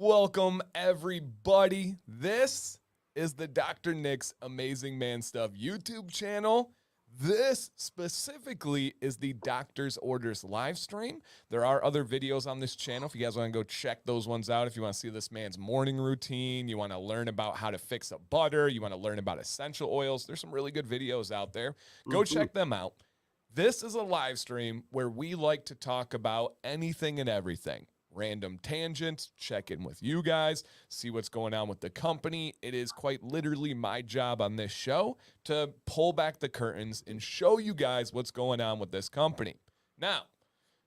Welcome, everybody. This is the Dr. Nick's Amazing Man Stuff YouTube channel. This specifically is the Doctor's Orders live stream. There are other videos on this channel if you guys want to go check those ones out. If you want to see this man's morning routine, you want to learn about how to fix a butter, you want to learn about essential oils, there's some really good videos out there. Go check them out. This is a live stream where we like to talk about anything and everything. Random tangents, check in with you guys, see what's going on with the company. It is quite literally my job on this show to pull back the curtains and show you guys what's going on with this company. Now,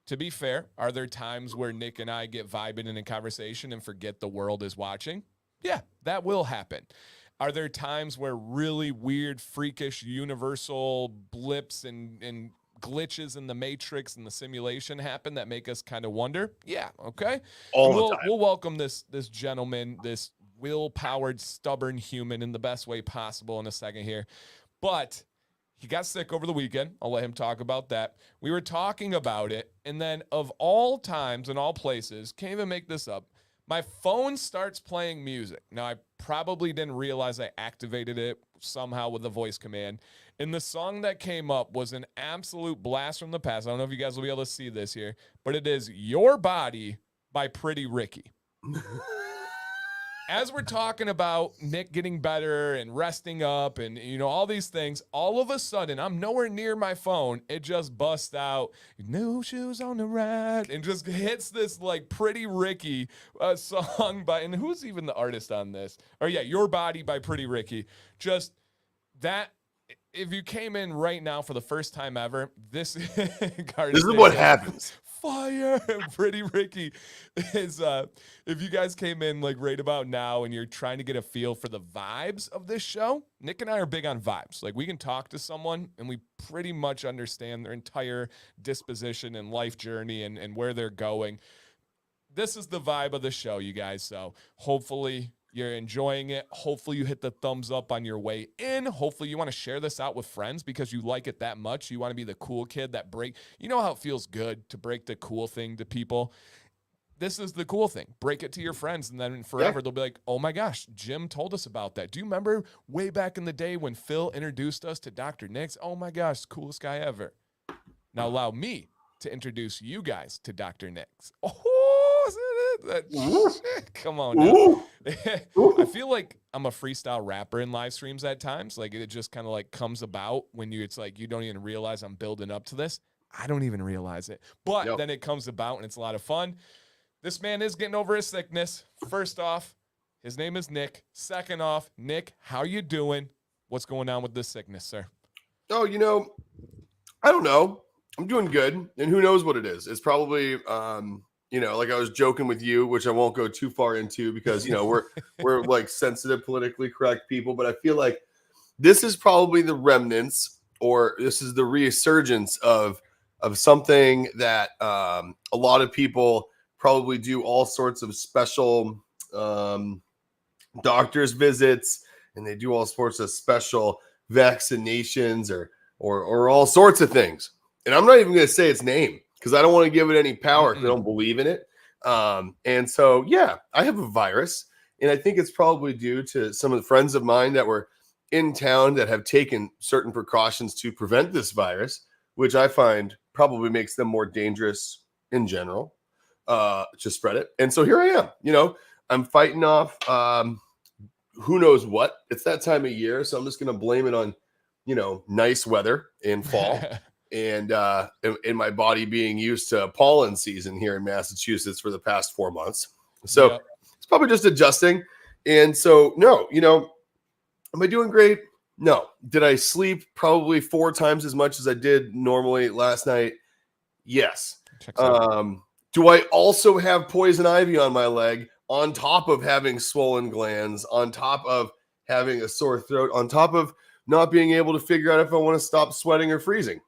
to be fair, are there times where Nick and I get vibing in a conversation and forget the world is watching? Yeah, that will happen. Are there times where really weird, freakish, universal blips and glitches in the matrix and the simulation happen that make us kind of wonder? Yeah, okay. All the time. We'll welcome this gentleman, this will-powered, stubborn human in the best way possible in a second here. But he got sick over the weekend. I'll let him talk about that. We were talking about it, and then of all times and all places, can't even make this up, my phone starts playing music. Now, I probably didn't realize I activated it somehow with a voice command. And the song that came up was an absolute blast from the past. I don't know if you guys will be able to see this here, but it is Your Body by Pretty Ricky. As we're talking about Nick getting better and resting up and, you know, all these things, all of a sudden, I'm nowhere near my phone. It just busts out, "New shoes on the ride," and just hits this, like, Pretty Ricky song by, and who's even the artist on this? Or, yeah, Your Body by Pretty Ricky. Just that. If you came in right now for the first time ever, this is what happens. Fire. Pretty Ricky is, if you guys came in like right about now and you're trying to get a feel for the vibes of this show, Nick and I are big on vibes. Like, we can talk to someone and we pretty much understand their entire disposition and life journey and where they're going. This is the vibe of the show, you guys. So hopefully you're enjoying it. Hopefully you hit the thumbs up on your way in. Hopefully you want to share this out with friends because you like it that much. You want to be the cool kid that you know how it feels good to break the cool thing to people. This is the cool thing. Break it to your friends, and then forever they'll be like, "Oh my gosh, Jim told us about that. Do you remember way back in the day when Phil introduced us to Dr. Nick's? Oh my gosh, coolest guy ever." Now allow me to introduce you guys to Dr. Nick's. Come on now. I feel like I'm a freestyle rapper in live streams at times. Like, it just kind of like comes about when it's like you don't even realize I'm building up to this. I don't even realize it. But then it comes about and it's a lot of fun. This man is getting over his sickness. First off, his name is Nick. Second off, Nick, how you doing? What's going on with this sickness, sir? Oh, I don't know. I'm doing good. And who knows what it is? It's probably like I was joking with you, which I won't go too far into because, we're like sensitive, politically correct people. But I feel like this is probably the remnants, or this is the resurgence of something that a lot of people probably do all sorts of special doctor's visits, and they do all sorts of special vaccinations or all sorts of things. And I'm not even going to say its name because I don't want to give it any power because I don't believe in it. And so, yeah, I have a virus, and I think it's probably due to some of the friends of mine that were in town that have taken certain precautions to prevent this virus, which I find probably makes them more dangerous in general, to spread it. And so here I am, I'm fighting off who knows what. It's that time of year, so I'm just going to blame it on, nice weather in fall. And in my body being used to pollen season here in Massachusetts for the past 4 months. So It's probably just adjusting. And so, no, am I doing great? No. Did I sleep probably 4 times as much as I did normally last night? Yes. Do I also have poison ivy on my leg on top of having swollen glands, on top of having a sore throat, on top of not being able to figure out if I want to stop sweating or freezing?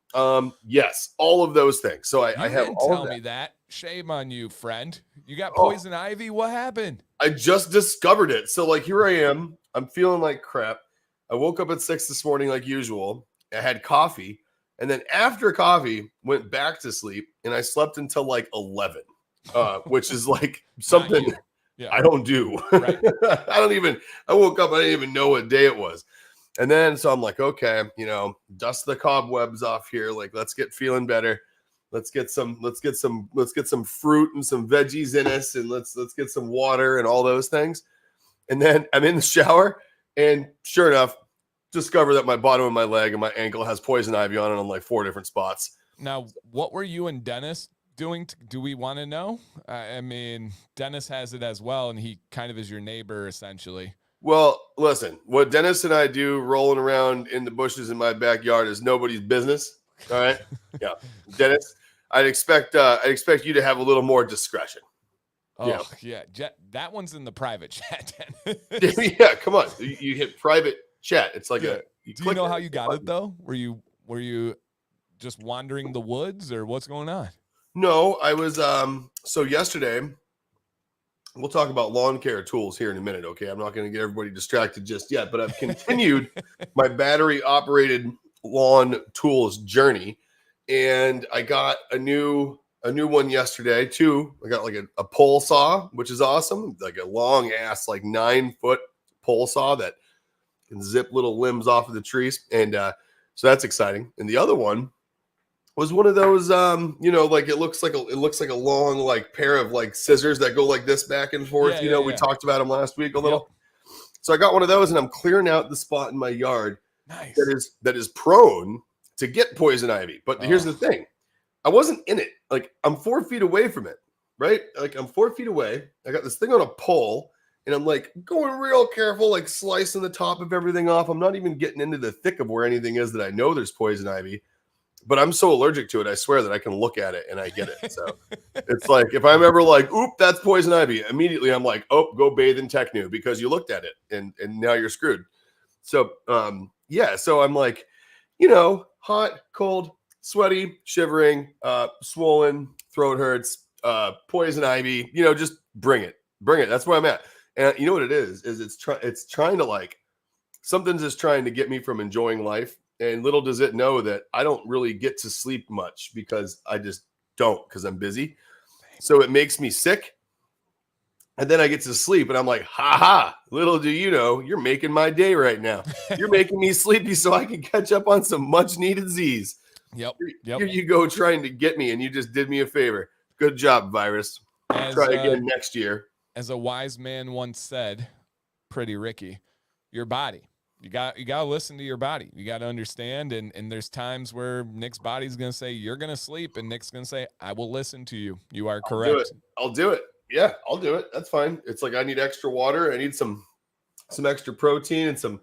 Yes, all of those things. So I have all tell of that. me that. Shame on you, friend. You got poison ivy? What happened? I just discovered it. So like, here I am. I'm feeling like crap. I woke up at 6 this morning like usual. I had coffee. And then after coffee, went back to sleep. And I slept until like 11, which is like something Yeah. I don't do. Right. I woke up, I didn't even know what day it was. And then so I'm like, okay, dust the cobwebs off here. Like, let's get feeling better. Let's get some fruit and some veggies in us, and let's get some water and all those things. And then I'm in the shower, and sure enough, discover that my bottom of my leg and my ankle has poison ivy on it on like 4 different spots. Now, what were you and Dennis doing? Do we want to know? I mean, Dennis has it as well, and he kind of is your neighbor, essentially. Well, listen, what Dennis and I do rolling around in the bushes in my backyard is nobody's business. All right. Yeah. Dennis, I'd expect you to have a little more discretion. Oh, yeah. That one's in the private chat. Yeah, come on. You hit private chat. It's like Do you know how you got it though? Were you just wandering the woods, or what's going on? No, I was so yesterday. We'll talk about lawn care tools here in a minute, okay? I'm not going to get everybody distracted just yet, but I've continued my battery operated lawn tools journey, and I got a new one yesterday too. I got like a pole saw, which is awesome, like a long ass like 9-foot pole saw that can zip little limbs off of the trees, and so that's exciting. And the other one was one of those like it looks like a long like pair of like scissors that go like this back and forth. We talked about them last week a little. Yep. So I got one of those, and I'm clearing out the spot in my yard nice. that is prone to get poison ivy. But here's the thing. I wasn't in it. Like, I'm 4 feet away from it, right? Like, I'm 4 feet away. I got this thing on a pole, and I'm like going real careful, like slicing the top of everything off. I'm not even getting into the thick of where anything is that I know there's poison ivy. But I'm so allergic to it, I swear that I can look at it and I get it. So it's like, if I'm ever like, oop, that's poison ivy, immediately I'm like, oh, go bathe in Technu because you looked at it and now you're screwed. So, so I'm like, hot, cold, sweaty, shivering, swollen, throat hurts, poison ivy, just bring it. That's where I'm at. And you know what it is it's trying to like, something's just trying to get me from enjoying life. And little does it know that I don't really get to sleep much because I just don't, because I'm busy. So it makes me sick. And then I get to sleep and I'm like, ha ha, little do you know, you're making my day right now. You're making me sleepy so I can catch up on some much needed Z's. Yep. Here you go trying to get me, and you just did me a favor. Good job, virus. Try again next year. As a wise man once said, pretty Ricky, your body. You got to listen to your body. You got to understand. And there's times where Nick's body's going to say, you're going to sleep. And Nick's going to say, I will listen to you. You are correct. I'll do it. Yeah, I'll do it. That's fine. It's like, I need extra water. I need some extra protein and some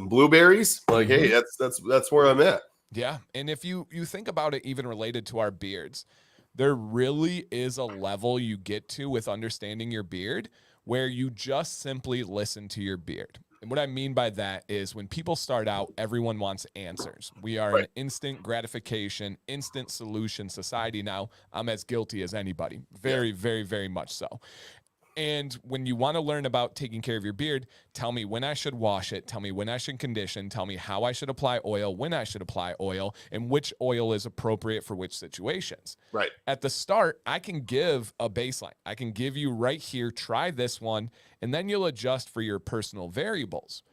blueberries. Like, hey, that's where I'm at. Yeah. And if you think about it, even related to our beards, there really is a level you get to with understanding your beard where you just simply listen to your beard. And what I mean by that is when people start out, everyone wants answers. We are an instant gratification, instant solution society now. I'm as guilty as anybody. Very, very, very much so. And when you want to learn about taking care of your beard, tell me when I should wash it. Tell me when I should condition. Tell me how I should apply oil, when I should apply oil, and which oil is appropriate for which situations. Right. At the start, I can give a baseline. I can give you right here, try this one, and then you'll adjust for your personal variables.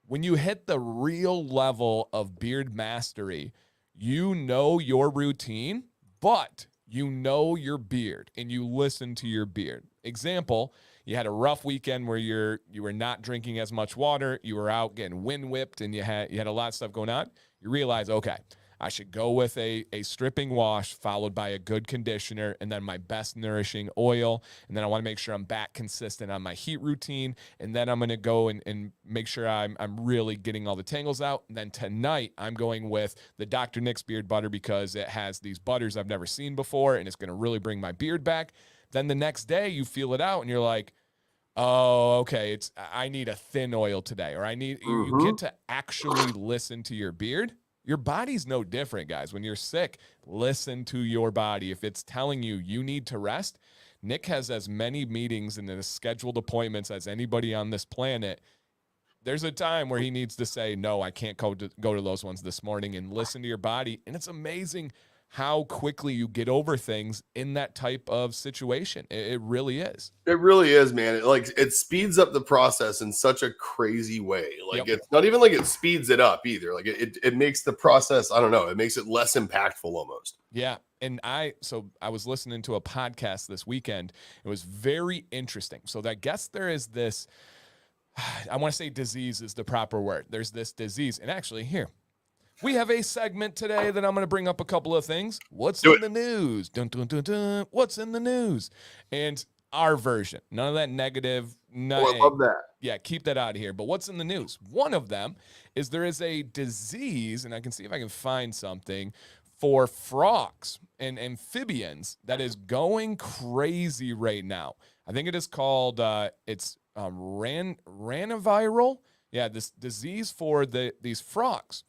When you hit the real level of beard mastery, you know your routine, but you know your beard and you listen to your beard. Example, you had a rough weekend where you were not drinking as much water, you were out getting wind whipped, and you had a lot of stuff going on. You realize, okay, I should go with a stripping wash followed by a good conditioner and then my best nourishing oil. And then I want to make sure I'm back consistent on my heat routine. And then I'm going to go and make sure I'm really getting all the tangles out. And then tonight I'm going with the Dr. Nick's beard butter because it has these butters I've never seen before and it's going to really bring my beard back. Then the next day you feel it out and you're like, oh, okay, I need a thin oil today, or you get to actually listen to your beard. Your body's no different, guys. When you're sick, listen to your body. If it's telling you you need to rest, Nick has as many meetings and as scheduled appointments as anybody on this planet. There's a time where he needs to say, no, I can't go to those ones this morning, and listen to your body. And it's amazing how quickly you get over things in that type of situation. It really is. It really is, man. It speeds up the process in such a crazy way. Like, Yep. it's not even like it speeds it up either. Like, it makes the process, I don't know, it makes it less impactful almost. Yeah. And I was listening to a podcast this weekend. It was very interesting. So I guess there is this, I want to say disease is the proper word. There's this disease. And actually, here, we have a segment today that I'm going to bring up a couple of things. What's in the news? Dun, dun, dun, dun. What's in the news? And our version. None of that negative. Oh, I love that. Yeah, keep that out of here. But what's in the news? One of them is there is a disease, and I can see if I can find something, for frogs and amphibians that is going crazy right now. I think it is called, ranaviral. Yeah, this disease for these frogs.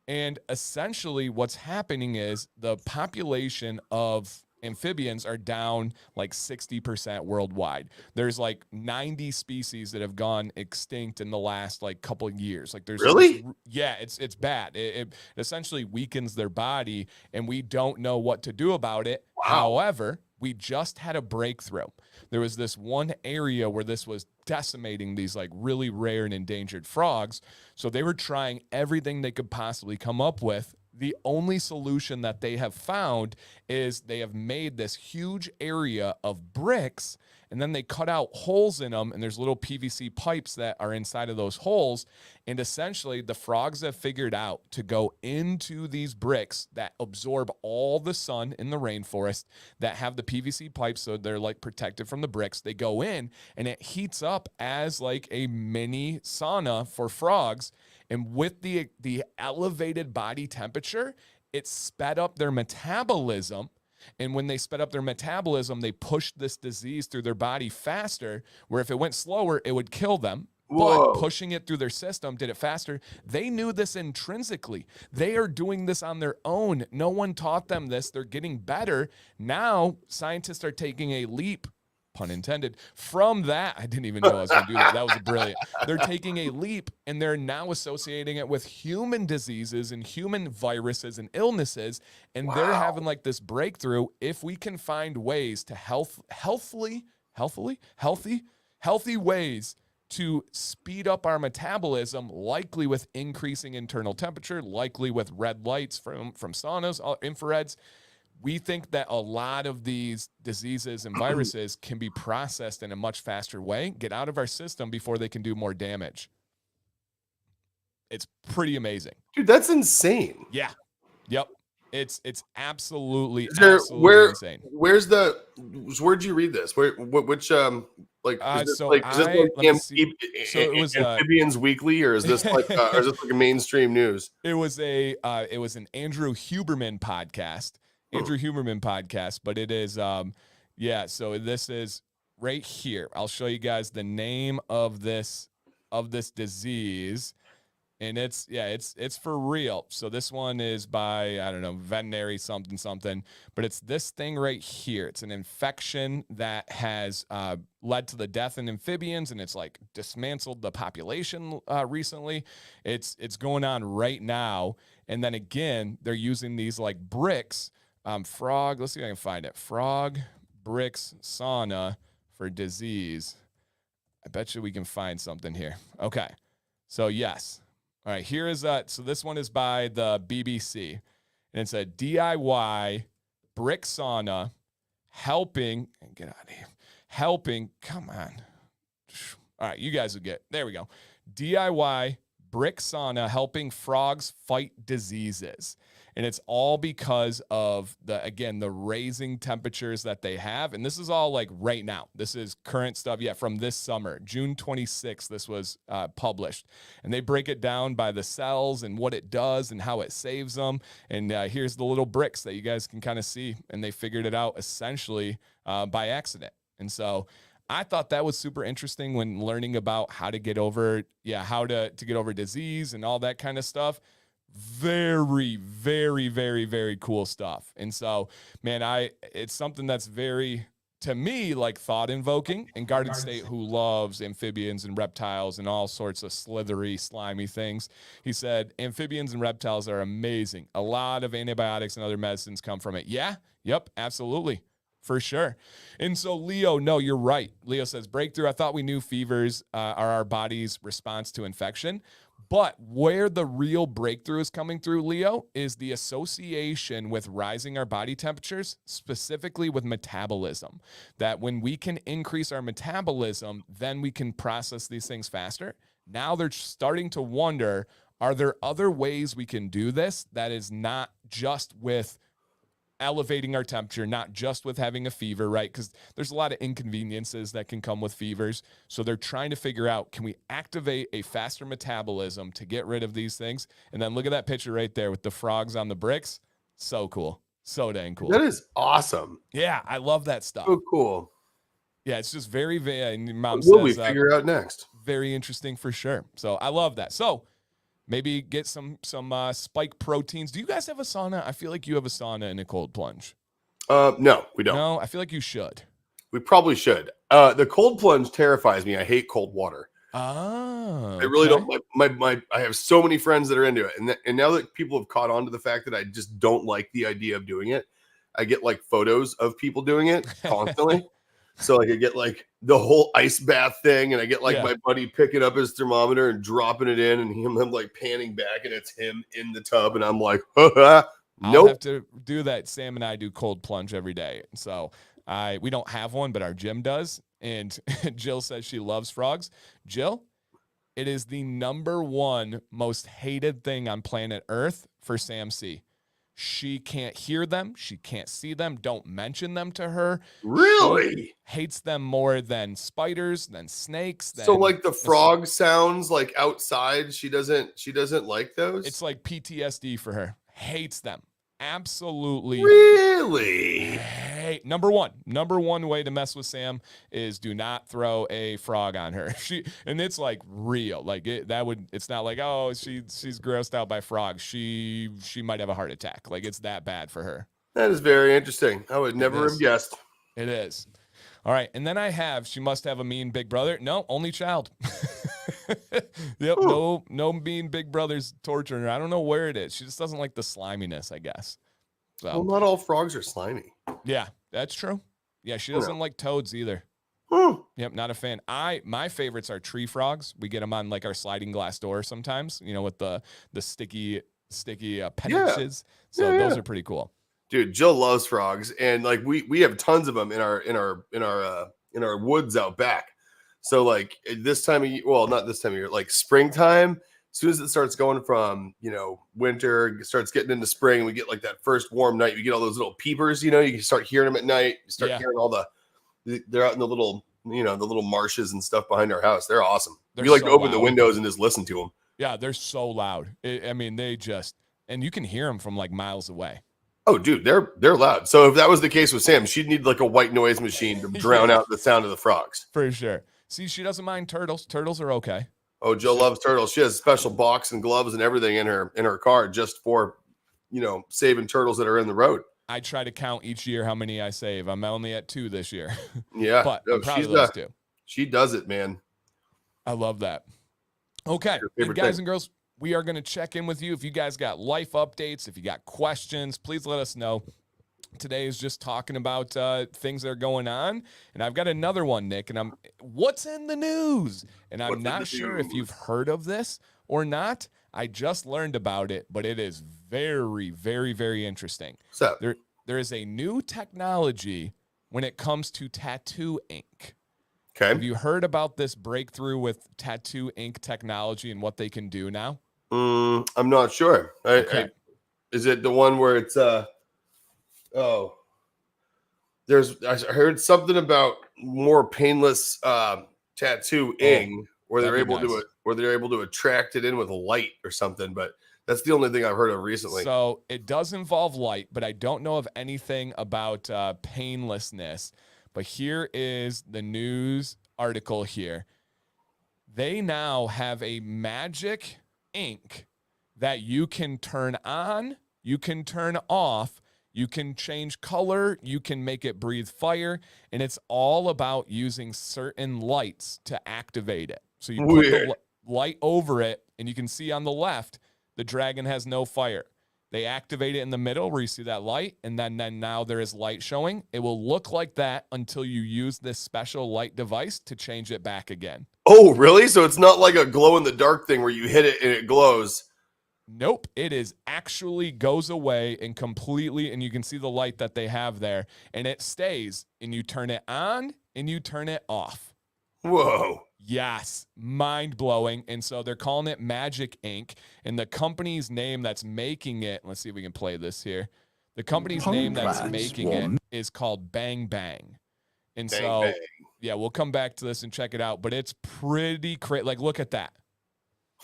And essentially what's happening is the population of amphibians are down like 60% worldwide. There's like 90 species that have gone extinct in the last like couple of years. Like there's Really? It's bad. It essentially weakens their body and we don't know what to do about it. Wow. However, we just had a breakthrough. There was this one area where this was decimating these like really rare and endangered frogs. So they were trying everything they could possibly come up with. The only solution that they have found is they have made this huge area of bricks and then they cut out holes in them and there's little PVC pipes that are inside of those holes. And essentially the frogs have figured out to go into these bricks that absorb all the sun in the rainforest, that have the PVC pipes so they're like protected from the bricks. They go in and it heats up as like a mini sauna for frogs. And with the elevated body temperature, it sped up their metabolism. And when they sped up their metabolism, they pushed this disease through their body faster, where if it went slower, it would kill them. Whoa. But pushing it through their system did it faster. They knew this intrinsically. They are doing this on their own. No one taught them this. They're getting better. Now, scientists are taking a leap, pun intended, from that. I didn't even know I was going to do that. That was brilliant. They're taking a leap and they're now associating it with human diseases and human viruses and illnesses. And they're having like this breakthrough. If we can find ways to healthy ways to speed up our metabolism, likely with increasing internal temperature, likely with red lights from saunas, infrareds, we think that a lot of these diseases and viruses can be processed in a much faster way, get out of our system before they can do more damage. It's pretty amazing. Dude, that's insane. Yeah. Yep. It's absolutely insane. Where'd you read this? Which like is this Amphibians Weekly, or is this like a mainstream news? It was an Andrew Huberman podcast. But it is so this is right here. I'll show you guys the name of this disease, and it's for real. So this one is by, I don't know, veterinary something, but it's this thing right here. It's an infection that has led to the death in amphibians, and it's like dismantled the population recently. It's going on right now, and then again they're using these like bricks. Frog, let's see if I can find it. Frog bricks sauna for disease. I bet you we can find something here. Okay. So yes. All right. Here is so this one is by the BBC. And it's a DIY brick sauna helping, get out of here. Come on. All right, you guys will get. There we go. DIY brick sauna helping frogs fight diseases. And it's all because of the raising temperatures that they have. And this is all like right now. This is current stuff. Yeah, from this summer, June 26th, this was published. And they break it down by the cells and what it does and how it saves them. And here's the little bricks that you guys can kind of see. And they figured it out essentially by accident. And so I thought that was super interesting when learning about how to get over, how to get over disease and all that kind of stuff. Very, very, very, very cool stuff. And so, man, it's something that's very to me, like thought invoking. And Garden State, who loves amphibians and reptiles and all sorts of slithery, slimy things, he said, amphibians and reptiles are amazing. A lot of antibiotics and other medicines come from it. Yeah, yep, absolutely. For sure. And so, Leo, no, you're right. Leo says, breakthrough. I thought we knew fevers are our body's response to infection. But where the real breakthrough is coming through, Leo, is the association with rising our body temperatures, specifically with metabolism. That when we can increase our metabolism, then we can process these things faster. Now they're starting to wonder, are there other ways we can do this that is not just with elevating our temperature, not just with having a fever, right? Because there's a lot of inconveniences that can come with fevers. So they're trying to figure out, can we activate a faster metabolism to get rid of these things? And then look at that picture right there with the frogs on the bricks. So cool. So dang cool. That is awesome. Yeah, I love that stuff. So cool. Yeah, it's just very, and your mom What will we says, figure out next? very interesting for sure. So I love that. So maybe get some spike proteins. Do you guys have a sauna? I feel like you have a sauna and a cold plunge. No, we don't. No, I feel like you should. We probably should. The cold plunge terrifies me. I hate cold water. Oh, I really don't. I have so many friends that are into it, and now that people have caught on to the fact that I just don't like the idea of doing it, I get like photos of people doing it constantly. So like I get like the whole ice bath thing, and I get like my buddy picking up his thermometer and dropping it in, and him like panning back, and it's him in the tub, and I'm like, nope. I'll have to do that. Sam and I do cold plunge every day. So we don't have one, but our gym does. And Jill says she loves frogs. Jill, it is the #1 most hated thing on planet Earth for Sam C. She can't hear them. She can't see them. Don't mention them to her. Really? She hates them more than spiders, than snakes. So like the frog sounds like outside, she doesn't like those? It's like PTSD for her. Hates them. Absolutely. Really? Hey, number one way to mess with Sam is do not throw a frog on her. And it's like real. Like it's not like, oh, she's grossed out by frogs. She might have a heart attack. Like it's that bad for her. That is very interesting. I would never have guessed. It is. All right. And then she must have a mean big brother. No, only child. Yep. Ooh. No mean big brother's torturing her. I don't know where it is. She just doesn't like the sliminess, I guess. So, well, not all frogs are slimy. Yeah, that's true. Yeah, she doesn't like toads either. Yep, not a fan. My favorites are tree frogs. We get them on like our sliding glass door sometimes, with the sticky appendages. So those are pretty cool. Dude, Jill loves frogs, and like we have tons of them in our woods out back. So like this time of year, well, not this time of year, like springtime, as soon as it starts going from, winter, starts getting into spring, and we get like that first warm night, you get all those little peepers, you can start hearing them at night. You start hearing they're out in the little, the little marshes and stuff behind our house. They're awesome. You like to open the windows and just listen to them. Yeah, they're so loud. And you can hear them from like miles away. Oh, dude, they're loud. So if that was the case with Sam, she'd need like a white noise machine to drown out the sound of the frogs. For sure. See, she doesn't mind turtles. Turtles are okay. Oh, Jill loves turtles. She has a special box and gloves and everything in her car just for, saving turtles that are in the road. I try to count each year how many I save. I'm only at 2 this year. Yeah, but I'm proud of those 2. She does it, man. I love that. Okay, and guys and girls, we are going to check in with you. If you guys got life updates, if you got questions, please let us know. Today is just talking about things that are going on. And I've got another one, Nick, and what's in the news? And I'm not sure if you've heard of this or not. I just learned about it, but it is very, very, very interesting. So there is a new technology when it comes to tattoo ink. Okay. Have you heard about this breakthrough with tattoo ink technology and what they can do now? I'm not sure. Is it the one where it's I heard something about more painless tattooing where they're able to attract it in with light or something, but that's the only thing I've heard of recently. So it does involve light, but I don't know of anything about painlessness. But here is the news article here. They now have a magic ink that you can turn on, you can turn off. You can change color, you can make it breathe fire, and it's all about using certain lights to activate it. So you put the light over it, and you can see on the left, the dragon has no fire. They activate it in the middle where you see that light, and then now there is light showing. It will look like that until you use this special light device to change it back again. Oh, really? So it's not like a glow in the dark thing where you hit it and it glows. Nope, it is actually goes away and completely, and you can see the light that they have there, and it stays, and you turn it on and you turn it off. Whoa. Yes, mind-blowing. And so they're calling it Magic Ink, and the company's name that's making it, let's see if we can play this here. The company's name that's making it is called Bang Bang. And so, yeah, we'll come back to this and check it out, but it's pretty crazy. Like, look at that.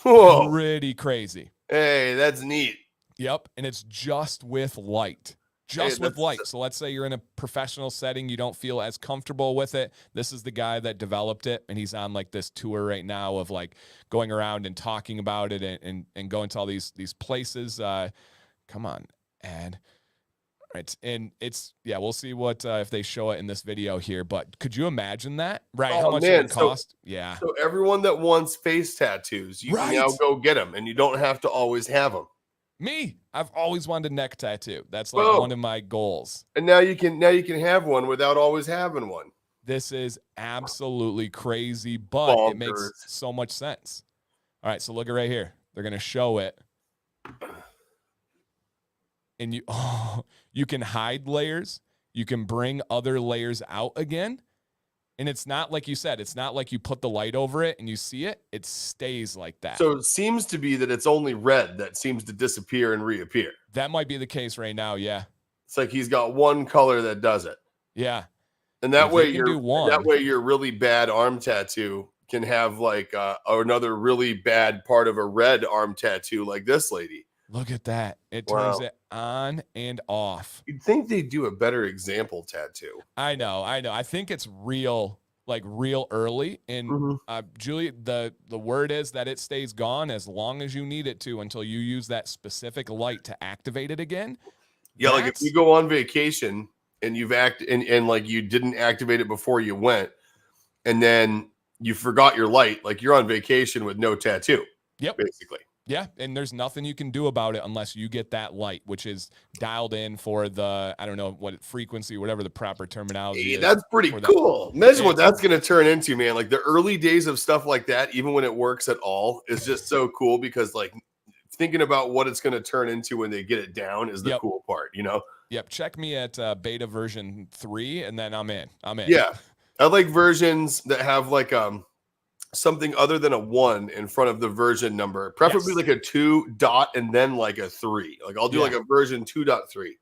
Whoa. Pretty crazy. Hey, that's neat. Yep, and it's just with light. Just with light. So let's say you're in a professional setting, you don't feel as comfortable with it. This is the guy that developed it, and he's on like this tour right now of like going around and talking about it and going to all these places. Come on, Ed. Right. And it's, yeah, we'll see what if they show it in this video here, but could you imagine that? Right. How much it would cost? Yeah. So everyone that wants face tattoos, you can now go get them, and you don't have to always have them. Me, I've always wanted a neck tattoo. That's like one of my goals. And now you can have one without always having one. This is absolutely crazy, but it makes so much sense. All right, so look at right here. They're gonna show it, and you can hide layers. You can bring other layers out again. And it's not like you said, it's not like you put the light over it and you see it. It stays like that. So it seems to be that it's only red that seems to disappear and reappear. That might be the case right now, yeah. It's like he's got one color that does it. Yeah. And that way your really bad arm tattoo can have like another really bad part of a red arm tattoo like this lady. Look at that. It turns it on and off. You'd think they'd do a better example tattoo. I know. I think it's real early. And Julie, the word is that it stays gone as long as you need it to until you use that specific light to activate it again. Yeah, like if you go on vacation and you've and like you didn't activate it before you went, and then you forgot your light, like you're on vacation with no tattoo. Yep. Basically. Yeah, and there's nothing you can do about it unless you get that light, which is dialed in for the, I don't know what frequency, whatever the proper terminology is. That's pretty cool. Imagine what that's going to turn into, man. Like the early days of stuff like that, even when it works at all, is just so cool because like thinking about what it's going to turn into when they get it down is the cool part, you know? Yep. Check me at beta version 3 and then I'm in. Yeah. I like versions that have like something other than a 1 in front of the version number, preferably like a 2 dot and then like a 3. Like I'll do like a version 2.3.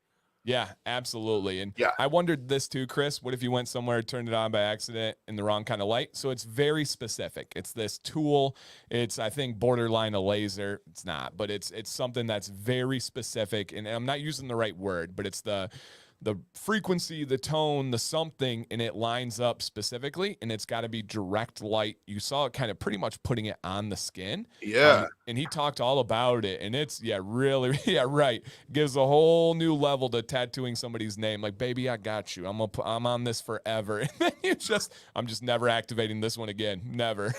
Yeah, absolutely. And I wondered this too, Chris. What if you went somewhere, turned it on by accident in the wrong kind of light? So it's very specific. It's this tool. It's, I think, borderline a laser. It's not, but it's something that's very specific. And I'm not using the right word, but it's the frequency, the tone, the something, and it lines up specifically, and it's got to be direct light. You saw it kind of pretty much putting it on the skin. Yeah. And he talked all about it, and it's, really, right. Gives a whole new level to tattooing somebody's name. Like, baby, I got you. I'm on this forever. And then I'm just never activating this one again. Never.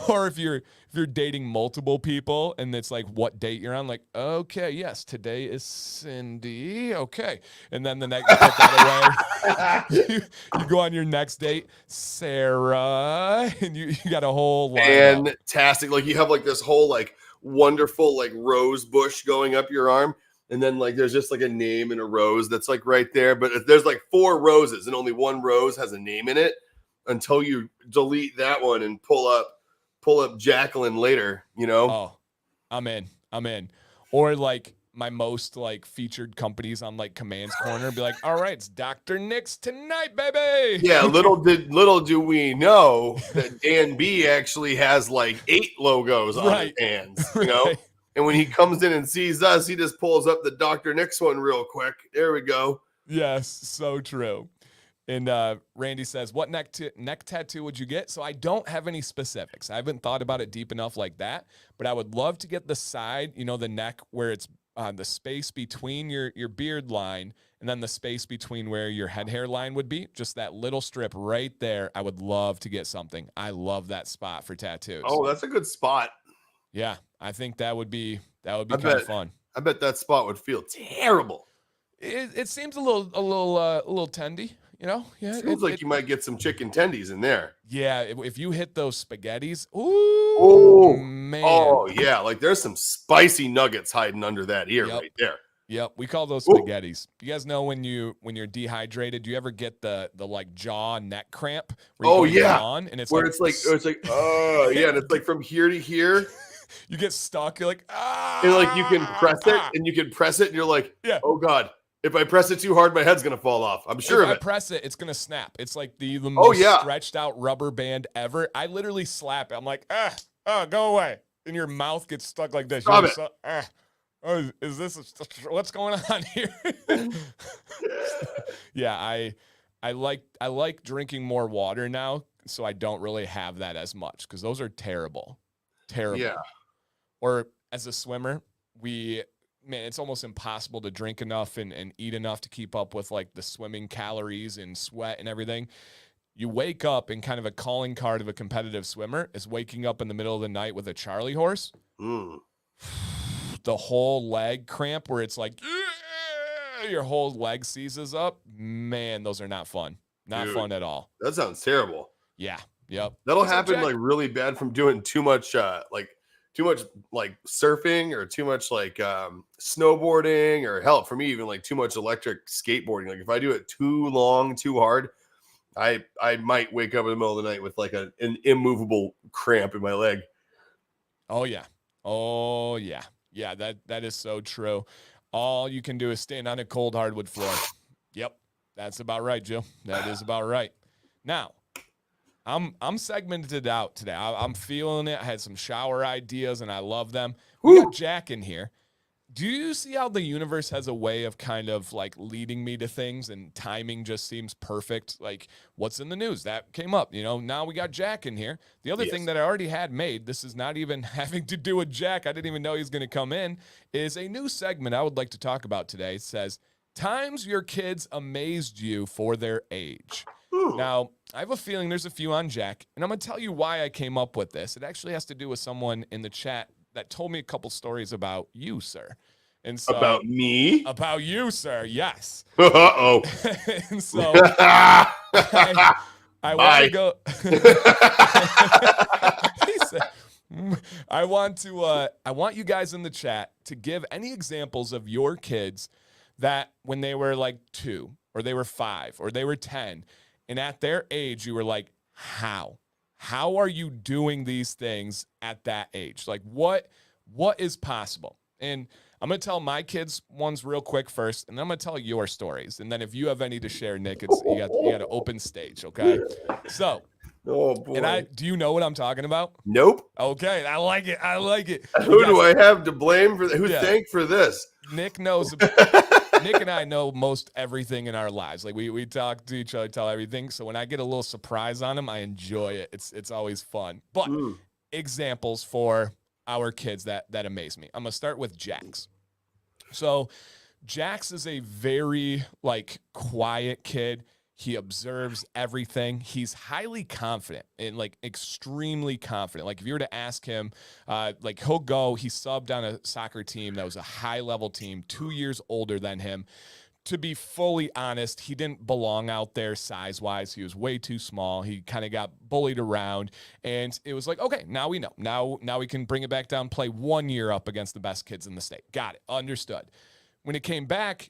Or if you're dating multiple people and it's like what date you're on, like, okay, yes, today is Cindy. Okay. And then the next you put that away. you go on your next date, Sarah, and you got a whole line. Fantastic. Like you have like this whole like wonderful like rose bush going up your arm. And then like there's just like a name and a rose that's like right there. But if there's like 4 roses and only one rose has a name in it, until you delete that one and pull up Jacqueline later, you know? Oh, I'm in. Or like my most like featured companies on like Command's Corner be like, all right, it's Dr. Nick's tonight, baby. Yeah, little do we know that Dan B actually has like 8 logos on his hands, you know? And when he comes in and sees us, he just pulls up the Dr. Nick's one real quick. There we go. Yes, so true. And Randy says, what neck tattoo would you get? So I don't have any specifics. I haven't thought about it deep enough like that, but I would love to get the side, the neck where it's the space between your beard line and then the space between where your head hair line would be, just that little strip right there. I would love to get something. I love that spot for tattoos. Oh, that's a good spot. Yeah, I think that would be I kind of fun. I bet that spot would feel terrible. It seems a little tendy, you know. Yeah, Seems like you might get some chicken tendies in there. Yeah, if you hit those spaghettis, Oh, man. oh yeah, like there's some spicy nuggets hiding under that ear right there. Yep, we call those spaghettis. You guys know when you're dehydrated, do you ever get the like jaw neck cramp? Oh yeah, yawn, and it's where like, it's like oh yeah, and it's like from here to here. You get stuck. You're like, and like you can press it, and you're like, yeah. Oh god, if I press it too hard, my head's gonna fall off. I'm sure if of it. I press it, it's gonna snap. It's like the most stretched out rubber band ever. I literally slap it. I'm like, go away, and your mouth gets stuck like this. Stop it. Oh, is this what's going on here? Yeah, I like drinking more water now, so I don't really have that as much because those are terrible. Yeah. Or as a swimmer, it's almost impossible to drink enough and eat enough to keep up with like the swimming calories and sweat and everything. You wake up, and kind of a calling card of a competitive swimmer is waking up in the middle of the night with a Charlie horse. The whole leg cramp where it's like your whole leg seizes up. Man, those are not fun. Not fun at all. That sounds terrible. Yeah. Yep. That'll happen like really bad from doing too much surfing or too much like snowboarding, or hell, for me even like too much electric skateboarding. Like if I do it too long, too hard, I might wake up in the middle of the night with like an immovable cramp in my leg. Oh yeah. Yeah, that is so true. All you can do is stand on a cold hardwood floor. Yep. That's about right, Joe. That is about right. Now, I'm segmented out today. I'm feeling it. I had some shower ideas, and I love them. We got Jack in here. Do you see how the universe has a way of kind of like leading me to things, and timing just seems perfect? Like, what's in the news? That came up. Now we got Jack in here. The other thing that I already had made, this is not even having to do with Jack, I didn't even know he's going to come in, is a new segment I would like to talk about today. It says, times your kids amazed you for their age. Now, I have a feeling there's a few on Jack, and I'm going to tell you why I came up with this. It actually has to do with someone in the chat that told me a couple stories about you, sir. And so, about me? About you, sir, yes. Uh-oh. And so I want to go. He said, I want you guys in the chat to give any examples of your kids that when they were like 2 or they were 5 or they were 10, and at their age, you were like, how are you doing these things at that age? Like what is possible? And I'm going to tell my kids ones real quick first, and then I'm going to tell your stories. And then if you have any to share, Nick, you got an open stage. Okay. So, oh boy. And do you know what I'm talking about? Nope. Okay. I like it. Who do I have to blame for thank for this? Nick knows. Nick and I know most everything in our lives. Like we talk to each other, tell everything. So when I get a little surprise on him, I enjoy it. It's always fun. But examples for our kids that amaze me. I'm gonna start with Jax. So Jax is a very like quiet kid. He observes everything. He's highly confident and like extremely confident. Like if you were to ask him, like he'll go, he subbed on a soccer team that was a high level team, 2 years older than him. To be fully honest, he didn't belong out there size-wise. He was way too small. He kind of got bullied around, and it was like, okay, now we know. Now we can bring it back down, play 1 year up against the best kids in the state. Got it. Understood. When it came back,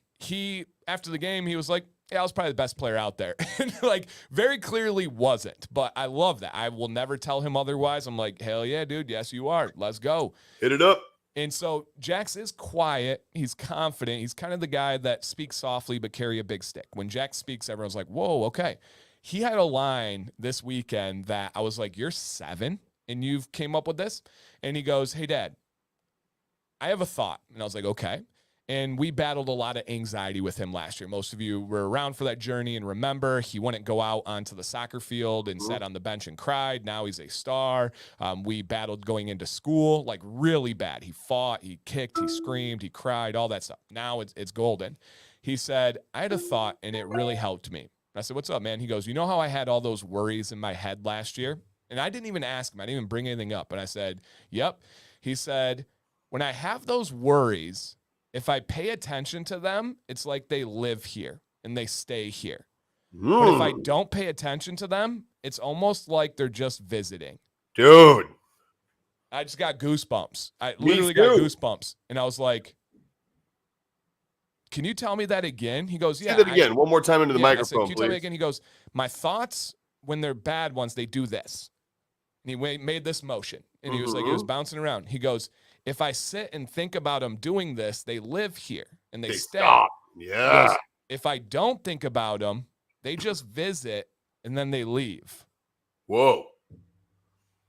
after the game, he was like, yeah, I was probably the best player out there. And like very clearly wasn't. But I love that. I will never tell him otherwise. I'm like, hell yeah, dude. Yes, you are. Let's go. Hit it up. And so Jax is quiet. He's confident. He's kind of the guy that speaks softly but carry a big stick. When Jax speaks, everyone's like, whoa, okay. He had a line this weekend that I was like, you're 7 and you've came up with this? And he goes, hey, Dad, I have a thought. And I was like, okay. And we battled a lot of anxiety with him last year. Most of you were around for that journey and remember he wouldn't go out onto the soccer field and sat on the bench and cried. Now he's a star. We battled going into school, like really bad. He fought, he kicked, he screamed, he cried, all that stuff. Now it's golden. He said, I had a thought and it really helped me. I said, what's up, man? He goes, you know how I had all those worries in my head last year? And I didn't even ask him. I didn't even bring anything up. But I said, yep. He said, when I have those worries, if I pay attention to them, it's like they live here and they stay here. But if I don't pay attention to them, it's almost like they're just visiting. Dude. I just got goosebumps. I literally got goosebumps. And I was like, can you tell me that again? He goes, yeah. Say that again. One more time into the microphone, I said, can you please. tell me again? He goes, my thoughts, when they're bad ones, they do this. And he made this motion. And he was like, he was bouncing around. He goes, if I sit and think about them doing this, they live here and they stay. Stop. Yeah. Goes, if I don't think about them, they just visit and then they leave. Whoa.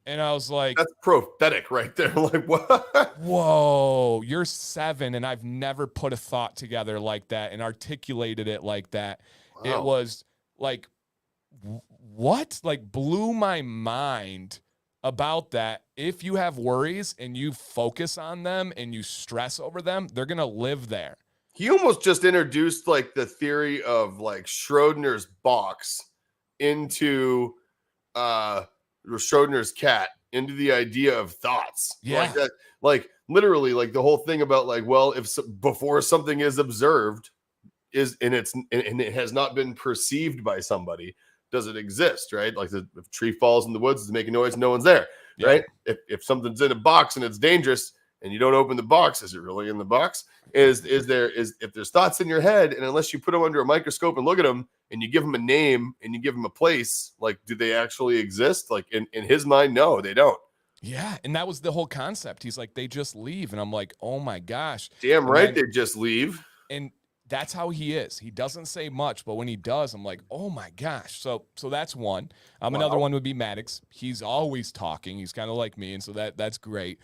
And I was like, that's prophetic right there. Like, what? Whoa, you're 7 and I've never put a thought together like that and articulated it like that. Wow. It was like, what? Like blew my mind about that. If you have worries and you focus on them and you stress over them, they're going to live there. He almost just introduced like the theory of like Schrodinger's box into Schrodinger's cat, into the idea of thoughts. Yeah. Like that, like literally like the whole thing about like, well, if before something is observed and it has not been perceived by somebody, does it exist, right? Like if a tree falls in the woods, it's making noise, no one's there, right? If something's in a box and it's dangerous and you don't open the box, is it really in the box? If there's thoughts in your head, and unless you put them under a microscope and look at them and you give them a name and you give them a place, like, do they actually exist? Like in his mind, no, they don't. Yeah. And that was the whole concept. He's like, they just leave. And I'm like, oh my gosh. Damn right. They just leave. And that's how he is. He doesn't say much, but when he does, I'm like, oh my gosh. So that's one. Wow. Another one would be Maddox. He's always talking. He's kind of like me, and so that's great.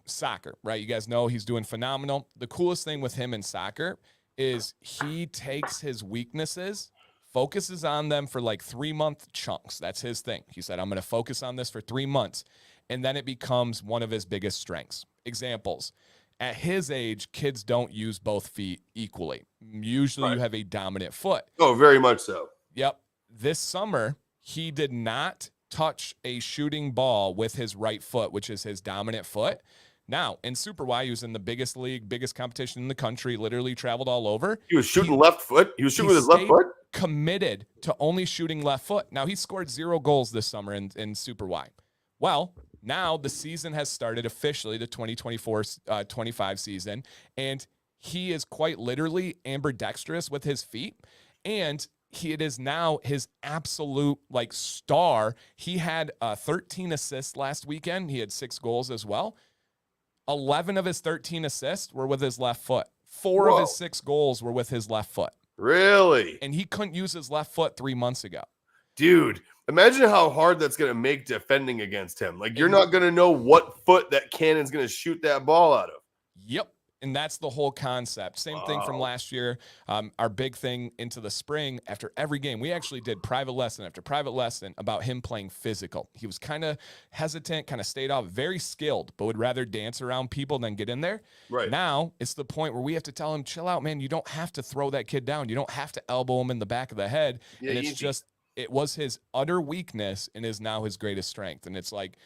Soccer, right? You guys know he's doing phenomenal. The coolest thing with him in soccer is he takes his weaknesses, focuses on them for like 3-month chunks. That's his thing. He said, I'm going to focus on this for 3 months, and then it becomes one of his biggest strengths. Examples. At his age, kids don't use both feet equally. Usually you have a dominant foot. Oh, very much so. Yep. This summer, he did not touch a shooting ball with his right foot, which is his dominant foot. Now, in Super Y, he was in the biggest league, biggest competition in the country, literally traveled all over. He was shooting left foot? He was shooting with his left foot? Committed to only shooting left foot. Now, he scored 0 goals this summer in Super Y. Well, now the season has started officially, the 2024-25 season, and he is quite literally ambidextrous with his feet, and it is now his absolute like star. He had 13 assists last weekend. He had 6 goals as well. 11 of his 13 assists were with his left foot. 4 of his 6 goals were with his left foot. Really? And he couldn't use his left foot 3 months ago. Dude, imagine how hard that's going to make defending against him. Like, you're not going to know what foot that cannon's going to shoot that ball out of. Yep. And that's the whole concept. Same thing from last year. Our big thing into the spring, after every game, we actually did private lesson after private lesson about him playing physical. He was kind of hesitant, kind of stayed off, very skilled, but would rather dance around people than get in there. Right. Now, it's the point where we have to tell him, chill out, man. You don't have to throw that kid down. You don't have to elbow him in the back of the head. Yeah, and it's just, it was his utter weakness and is now his greatest strength. And it's like,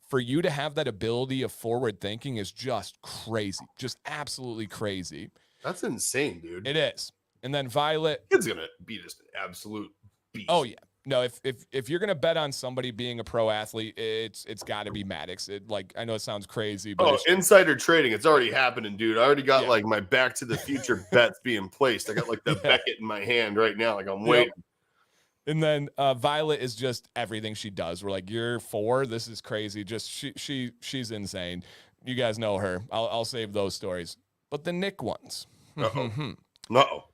for you to have that ability of forward thinking is just crazy, just absolutely crazy. That's insane, dude. It is. And then Violet, kid's gonna be just an absolute beast. Oh yeah, no. If you're gonna bet on somebody being a pro athlete, it's got to be Maddox. I know it sounds crazy, but insider trading, it's already happening, dude. I already got like my Back to the Future bets being placed. I got like the Beckett in my hand right now, like I'm waiting. And then Violet is just everything she does. We're like, you're 4. This is crazy. Just she's insane. You guys know her. I'll save those stories. But the Nick ones. No.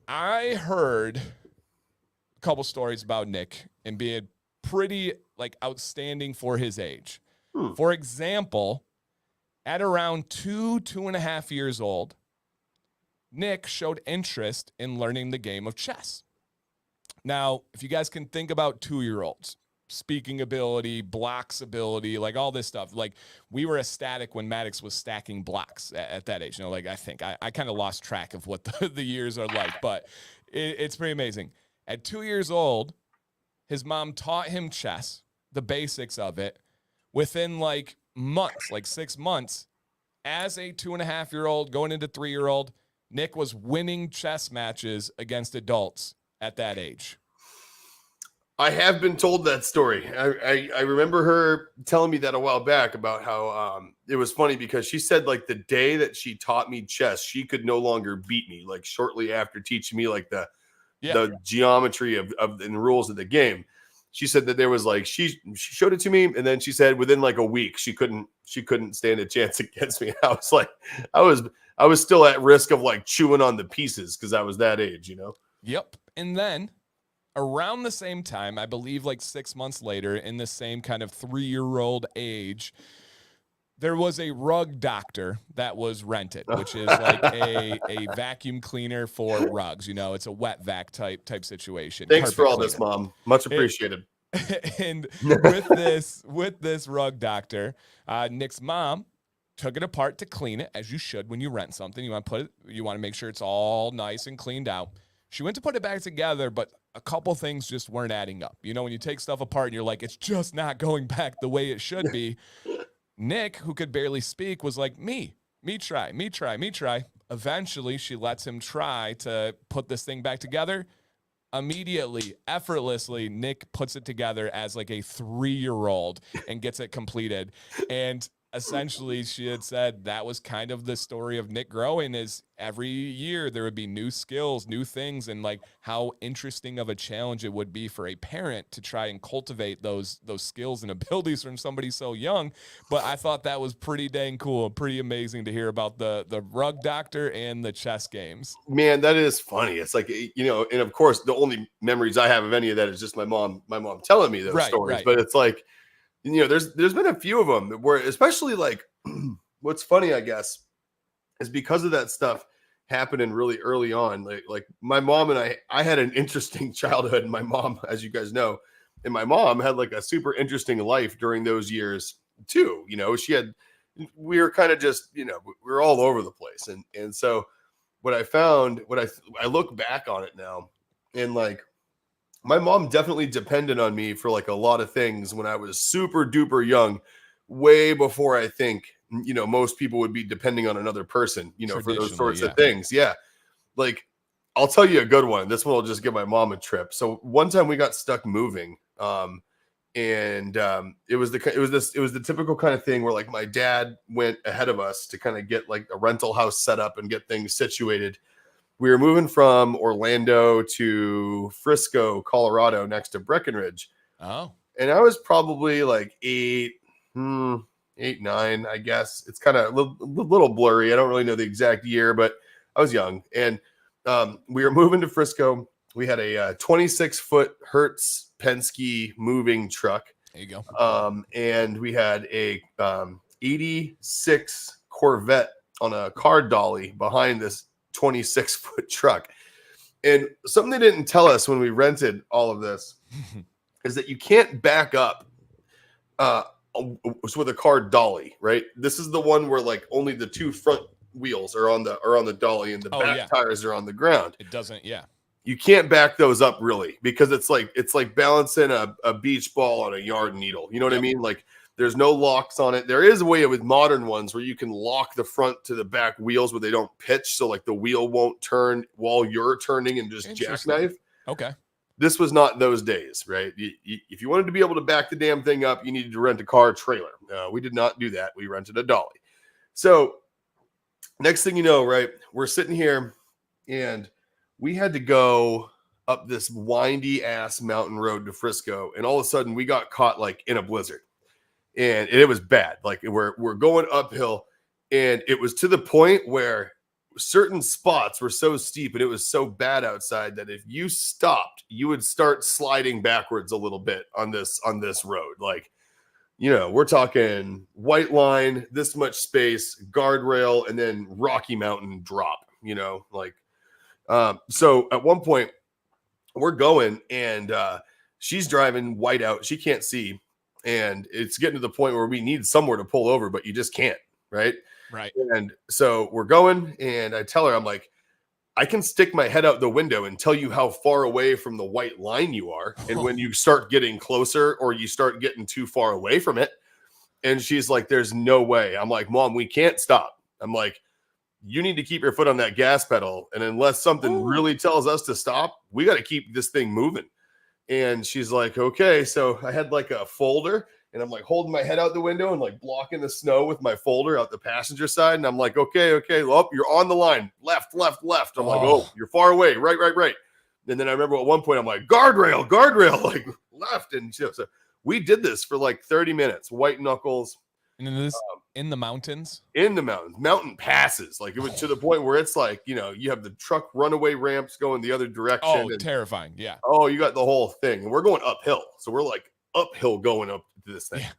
I heard a couple stories about Nick and being pretty like outstanding for his age. For example, At around 2.5 years old, Nick showed interest in learning the game of chess. Now, if you guys can think about 2-year-olds, speaking ability, blocks ability, like all this stuff, like we were ecstatic when Maddox was stacking blocks at that age. You know, like I think I kind of lost track of what the years are like, but it's pretty amazing. At 2 years old, his mom taught him chess, the basics of it, within like months, like 6 months. As a 2.5-year-old going into 3-year-old, Nick was winning chess matches against adults at that age. I have been told that story. I remember her telling me that a while back about how it was funny because she said like the day that she taught me chess, she could no longer beat me. Like shortly after teaching me like the geometry of and the rules of the game, she said that there was like she showed it to me, and then she said within like a week she couldn't stand a chance against me. I was like, I was still at risk of like chewing on the pieces because I was that age, you know. Yep. And then around the same time, I believe like 6 months later, in the same kind of 3-year-old age, there was a rug doctor that was rented, which is like a vacuum cleaner for rugs. You know, it's a wet vac type situation. Thanks for all cleaner. this, Mom. Much appreciated. And with this rug doctor, Nick's mom took it apart to clean it, as you should when you rent something. You want to make sure it's all nice and cleaned out. She went to put it back together, but a couple things just weren't adding up. You know, when you take stuff apart and you're like, it's just not going back the way it should be. Nick, who could barely speak, was like, me try. Eventually, she lets him try to put this thing back together. Immediately, effortlessly, Nick puts it together as like a 3-year-old and gets it completed. And essentially, she had said that was kind of the story of Nick growing, is every year there would be new skills, new things, and like how interesting of a challenge it would be for a parent to try and cultivate those skills and abilities from somebody so young. But I thought that was pretty dang cool, pretty amazing to hear about the rug doctor and the chess games. Man, that is funny. It's like, you know, and of course the only memories I have of any of that is just my mom telling me those stories. Right. But it's like, you know, there's been a few of them where, especially like what's funny, I guess, is because of that stuff happening really early on. Like my mom and I had an interesting childhood, and my mom, as you guys know, and my mom had like a super interesting life during those years too. You know, we were kind of just, you know, we were all over the place. And so what I found, I look back on it now, and like, my mom definitely depended on me for like a lot of things when I was super duper young, way before I think, you know, most people would be depending on another person, you know, for those sorts of things. Yeah. Like, I'll tell you a good one. This one will just give my mom a trip. So one time we got stuck moving. It was the typical kind of thing where like my dad went ahead of us to kind of get like a rental house set up and get things situated. We were moving from Orlando to Frisco, Colorado, next to Breckenridge. Oh. And I was probably like 8, 9, I guess. It's kind of a little blurry. I don't really know the exact year, but I was young. And we were moving to Frisco. We had a 26-foot Hertz Penske moving truck. There you go. And we had a 86 Corvette on a car dolly behind this 26-foot truck. And something they didn't tell us when we rented all of this is that you can't back up with a car dolly, right? This is the one where like only the two front wheels are on the dolly and the back tires are on the ground. It doesn't, you can't back those up really, because it's like balancing a beach ball on a yard needle. You know what I mean? Like, there's no locks on it. There is a way with modern ones where you can lock the front to the back wheels where they don't pitch. So like the wheel won't turn while you're turning and just jackknife. Okay. This was not those days, right? If you wanted to be able to back the damn thing up, you needed to rent a car trailer. We did not do that. We rented a dolly. So next thing you know, right, we're sitting here and we had to go up this windy ass mountain road to Frisco. And all of a sudden we got caught like in a blizzard. And it was bad. Like we're going uphill, and it was to the point where certain spots were so steep and it was so bad outside that if you stopped, you would start sliding backwards a little bit on this road. Like, we're talking white line, this much space, guardrail, and then Rocky Mountain drop, so at one point we're going and she's driving white out. She can't see. And it's getting to the point where we need somewhere to pull over, but you just can't. Right. Right. And so we're going and I tell her, I'm like, I can stick my head out the window and tell you how far away from the white line you are. And when you start getting closer or you start getting too far away from it. And she's like, there's no way. I'm like, Mom, we can't stop. I'm like, you need to keep your foot on that gas pedal. And unless something really tells us to stop, we got to keep this thing moving. And she's like, okay. So I had like a folder and I'm like holding my head out the window and like blocking the snow with my folder out the passenger side. And I'm like, okay. Well, you're on the line. Left. I'm like, oh, you're far away. Right. And then I remember at one point, I'm like, guardrail, like left. And so we did this for like 30 minutes, white knuckles. And then this in the mountains? In the mountains, mountain passes. Like it was to the point where it's like, you have the truck runaway ramps going the other direction. Oh, terrifying. Yeah. Oh, you got the whole thing. And we're going uphill. So we're like uphill going up to this thing. Yeah.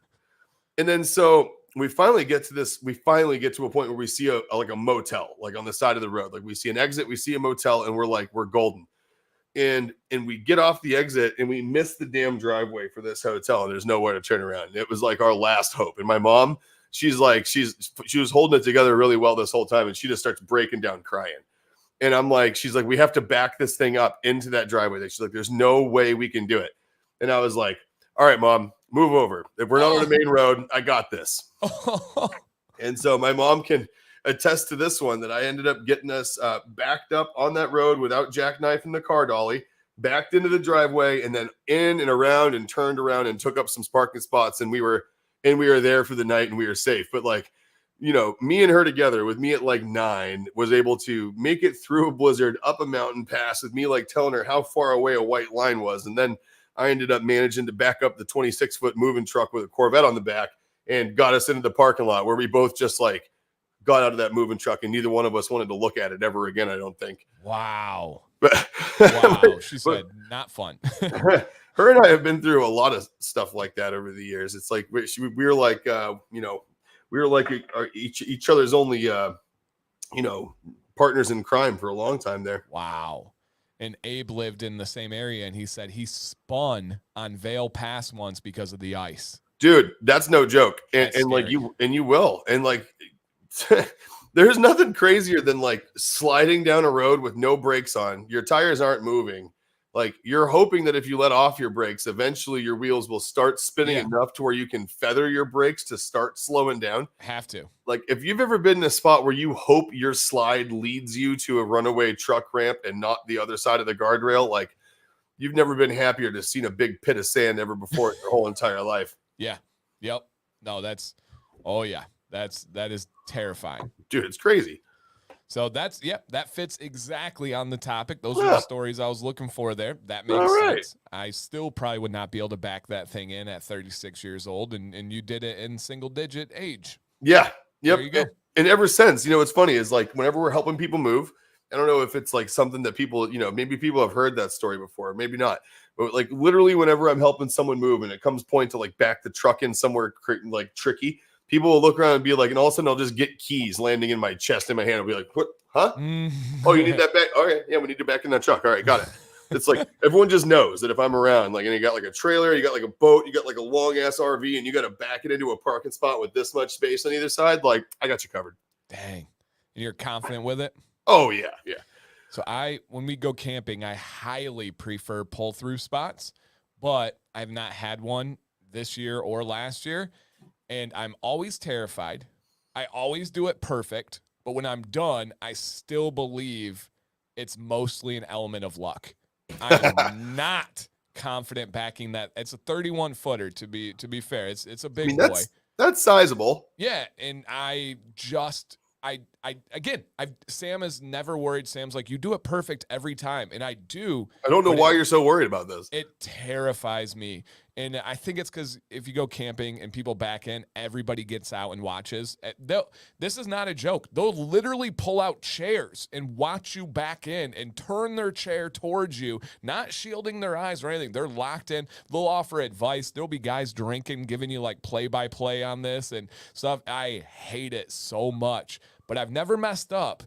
And then so we finally get to a point where we see a motel, like on the side of the road. Like we see an exit, we see a motel, and we're golden. And we get off the exit and we miss the damn driveway for this hotel and there's nowhere to turn around. And it was like our last hope. And my mom, she was holding it together really well this whole time. And she just starts breaking down crying. And I'm like, she's like, we have to back this thing up into that driveway. She's like, there's no way we can do it. And I was like, all right, Mom, move over. If we're not on the main road, I got this. And so my mom can attest to this one that I ended up getting us backed up on that road without jackknifing the car dolly, backed into the driveway, and then in and around and turned around and took up some parking spots. And we were there for the night and we were safe. But like, me and her together with me at like 9 was able to make it through a blizzard up a mountain pass with me like telling her how far away a white line was. And then I ended up managing to back up the 26-foot moving truck with a Corvette on the back and got us into the parking lot where we both just like got out of that moving truck and neither one of us wanted to look at it ever again, I don't think. Wow. Wow. She said, not fun. Her and I have been through a lot of stuff like that over the years. It's like we were like, we were like each other's only, partners in crime for a long time there. Wow. And Abe lived in the same area and he said he spun on Vail Pass once because of the ice. Dude, that's no joke. And like you will. And like, there's nothing crazier than like sliding down a road with no brakes on. Your tires aren't moving. Like you're hoping that if you let off your brakes, eventually your wheels will start spinning enough to where you can feather your brakes to start slowing down. Have to. Like if you've ever been in a spot where you hope your slide leads you to a runaway truck ramp and not the other side of the guardrail, like you've never been happier to see a big pit of sand ever before in your whole entire life. Yeah. Yep. No, that is terrifying. Dude, it's crazy. So that fits exactly on the topic. Those are the stories I was looking for there. That makes sense. I still probably would not be able to back that thing in at 36 years old, and you did it in single digit age. Yeah. Yep. There you go. And ever since, what's funny is like whenever we're helping people move, I don't know if it's like something that people, maybe people have heard that story before, maybe not. But like literally whenever I'm helping someone move and it comes point to like back the truck in somewhere like tricky, people will look around and be like, and all of a sudden I'll just get keys landing in my chest in my hand. I'll be like, what? Huh? Oh, you need that back? Okay. Yeah, we need to back in that truck. All right, got it. It's like everyone just knows that if I'm around, like, and you got like a trailer, you got like a boat, you got like a long ass RV, and you got to back it into a parking spot with this much space on either side, like I got you covered. Dang. And you're confident with it? Oh, yeah. Yeah. So when we go camping, I highly prefer pull through spots, but I've not had one this year or last year. And I'm always terrified. I always do it perfect. But when I'm done, I still believe it's mostly an element of luck. I am not confident backing that. It's a 31 footer to be fair. It's a big boy. That's sizable. Yeah. And Sam is never worried. Sam's like, you do it perfect every time. And I do. I don't know why you're so worried about this. It terrifies me. And I think it's because if you go camping and people back in, everybody gets out and watches. This is not a joke. They'll literally pull out chairs and watch you back in and turn their chair towards you, not shielding their eyes or anything. They're locked in. They'll offer advice. There'll be guys drinking, giving you like play-by-play on this and stuff. I hate it so much, but I've never messed up.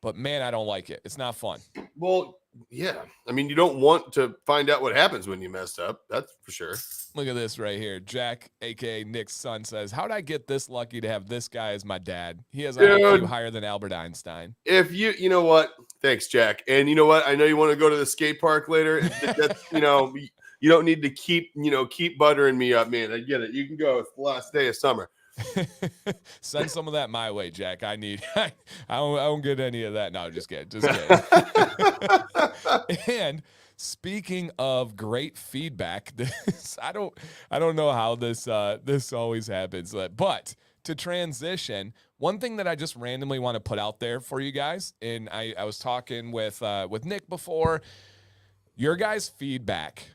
But man, I don't like it. It's not fun. Well, yeah. I mean, you don't want to find out what happens when you messed up. That's for sure. Look at this right here. Jack, aka Nick's son, says, "How'd I get this lucky to have this guy as my dad? He has an IQ higher than Albert Einstein." If you know what? Thanks, Jack. And you know what? I know you want to go to the skate park later. That's, you don't need to keep buttering me up, man. I get it. You can go. It's the last day of summer. Send some of that my way, Jack. I don't get any of that. No, just kidding. And speaking of great feedback, I don't know how this always happens, but to transition, one thing that I just randomly want to put out there for you guys, and I was talking with Nick before, your guys' feedback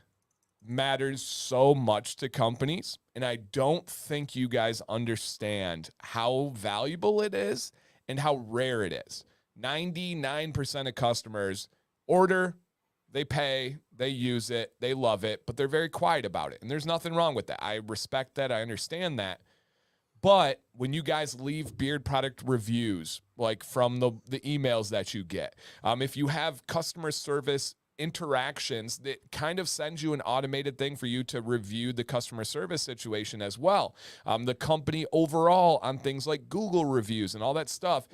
matters so much to companies, and I don't think you guys understand how valuable it is and how rare it is. 99% of customers order, they pay, they use it, they love it, but they're very quiet about it, and there's nothing wrong with that. I respect that. I understand that. But when you guys leave beard product reviews, like from the emails that you get, if you have customer service interactions, that kind of sends you an automated thing for you to review the customer service situation as well. The company overall on things like Google reviews and all that stuff,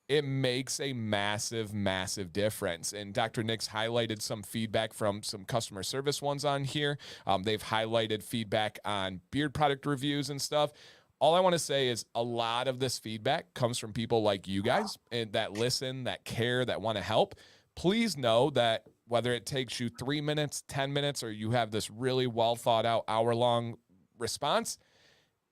it makes a massive, massive difference. And Dr. Nick's highlighted some feedback from some customer service ones on here. They've highlighted feedback on beard product reviews and stuff. All I want to say is a lot of this feedback comes from people like you guys and that listen, that care, that want to help. Please know that whether it takes you 3 minutes, 10 minutes, or you have this really well thought out hour-long response,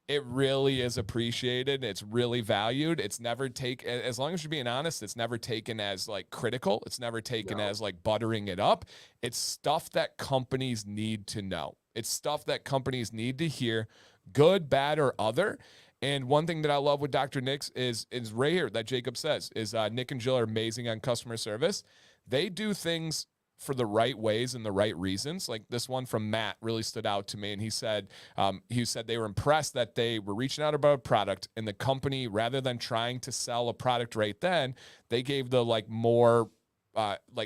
it really is appreciated. It's really valued. It's never as long as you're being honest, it's never taken as like critical. It's never taken as like buttering it up. It's stuff that companies need to know. It's stuff that companies need to hear, good, bad, or other. And one thing that I love with Dr. Nick's is right here that Jacob says is Nick and Jill are amazing on customer service. They do things for the right ways and the right reasons. Like this one from Matt really stood out to me. And he said they were impressed that they were reaching out about a product and the company, rather than trying to sell a product right then, they gave the like more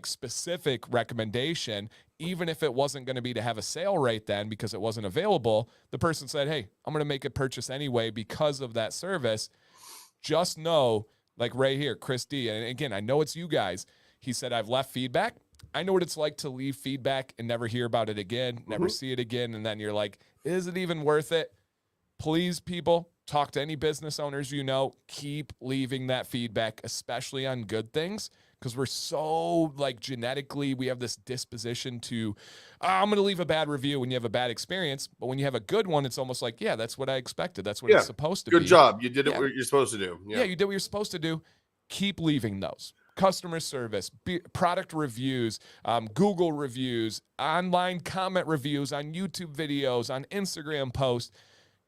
specific recommendation, even if it wasn't going to be to have a sale right then because it wasn't available. The person said, "Hey, I'm going to make a purchase anyway because of that service. Just know," like right here, Chris D. And again, I know it's you guys. He said, "I've left feedback. I know what it's like to leave feedback and never hear about it again, never see it again. And then you're like, is it even worth it?" Please, people, talk to any business owners you know. Keep leaving that feedback, especially on good things, because we're so like genetically, we have this disposition to, I'm going to leave a bad review when you have a bad experience. But when you have a good one, it's almost like, yeah, that's what I expected. That's what it's supposed to be. Good job. You did it what you're supposed to do. Yeah, you did what you're supposed to do. Keep leaving those. Customer service, product reviews, Google reviews, online comment reviews on YouTube videos, on Instagram posts.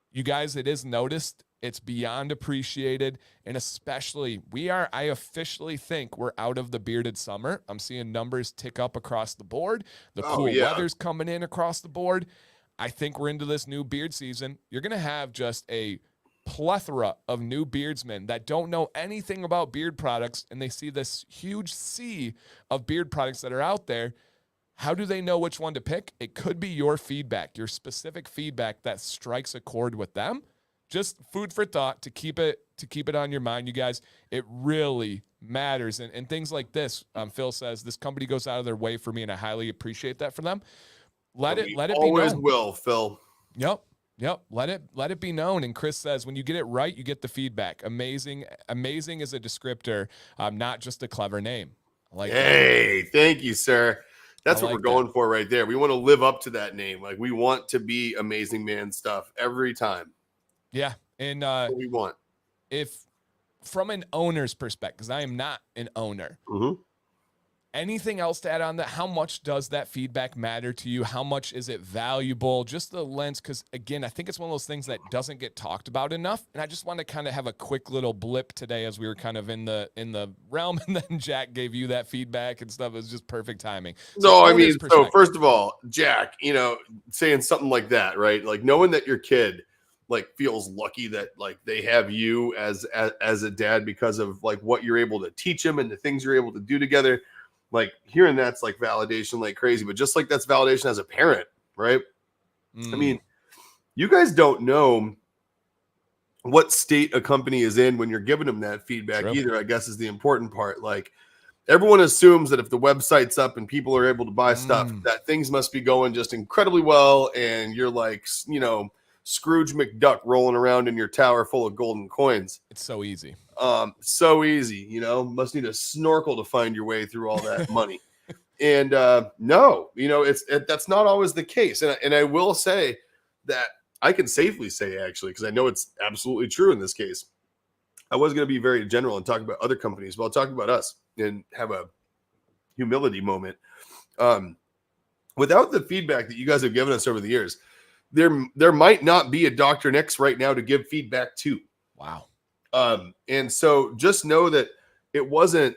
You guys, it is noticed. It's beyond appreciated. And especially, I officially think we're out of the bearded summer. I'm seeing numbers tick up across the board. The cool weather's coming in across the board. I think we're into this new beard season. You're going to have just a plethora of new beardsmen that don't know anything about beard products, and they see this huge sea of beard products that are out there. How do they know which one to pick? It could be your feedback, your specific feedback that strikes a chord with them. Just food for thought to keep it on your mind, you guys. It really matters. And things like this, Phil says, this company goes out of their way for me, and I highly appreciate that for them. Let it be known. Always will, Phil. Yep. Let it be known. And Chris says, when you get it right, you get the feedback. Amazing is a descriptor, not just a clever name. Thank you, sir. That's what we're going for right there. We want to live up to that name. Like, we want to be amazing man stuff every time. Yeah. And what we want. If from an owner's perspective, because I am not an owner, Anything else to add on that? How much does that feedback matter to you? How much is it valuable? Just the lens, because again, I think it's one of those things that doesn't get talked about enough. And I just want to kind of have a quick little blip today as we were kind of in the realm, and then Jack gave you that feedback and stuff. It was just perfect timing. No, I mean, so first of all, Jack, saying something like that, right? Like knowing that your kid like feels lucky that like they have you as a dad because of like what you're able to teach them and the things you're able to do together. Like hearing that's like validation like crazy, but just like that's validation as a parent, right? I mean, you guys don't know what state a company is in when you're giving them that feedback either, I guess is the important part. Like everyone assumes that if the website's up and people are able to buy stuff, that things must be going just incredibly well. And you're like, Scrooge McDuck rolling around in your tower full of golden coins. It's so easy. So easy, must need a snorkel to find your way through all that money. And no, that's not always the case. And I will say that I can safely say, actually, because I know it's absolutely true in this case. I was going to be very general and talk about other companies, but I'll talk about us and have a humility moment. Without the feedback that you guys have given us over the years, there might not be a Dr. Nick's right now to give feedback to. Wow. And so just know that it wasn't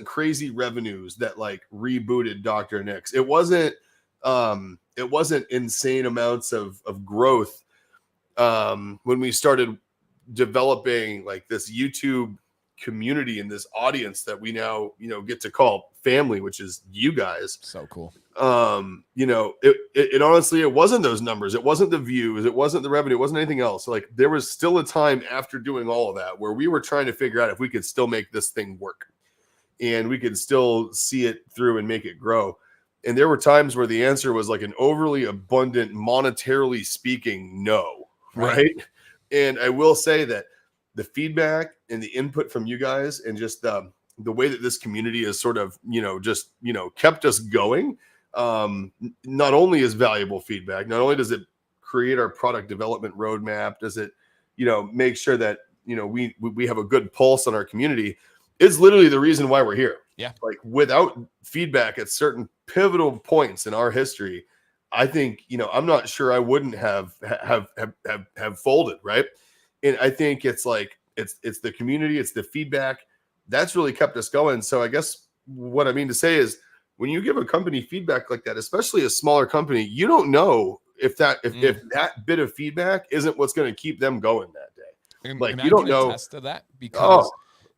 crazy revenues that like rebooted Dr. Nick's. It wasn't insane amounts of growth when we started developing like this YouTube community and this audience that we now get to call family, which is you guys. So cool. It honestly, it wasn't those numbers, it wasn't the views, it wasn't the revenue, it wasn't anything else. Like there was still a time after doing all of that where we were trying to figure out if we could still make this thing work and we could still see it through and make it grow. And there were times where the answer was like an overly abundant, monetarily speaking, no, right? And I will say that the feedback and the input from you guys and just the way that this community has sort of, kept us going, not only is valuable feedback, not only does it create our product development roadmap, does it, make sure that, we have a good pulse on our community. It's literally the reason why we're here. Yeah. Like without feedback at certain pivotal points in our history, I think, I'm not sure I wouldn't have folded. Right. And I think it's like, it's the community, it's the feedback that's really kept us going. So I guess what I mean to say is when you give a company feedback like that, especially a smaller company, you don't know if that bit of feedback isn't what's going to keep them going that day. And you don't know. Attest to that because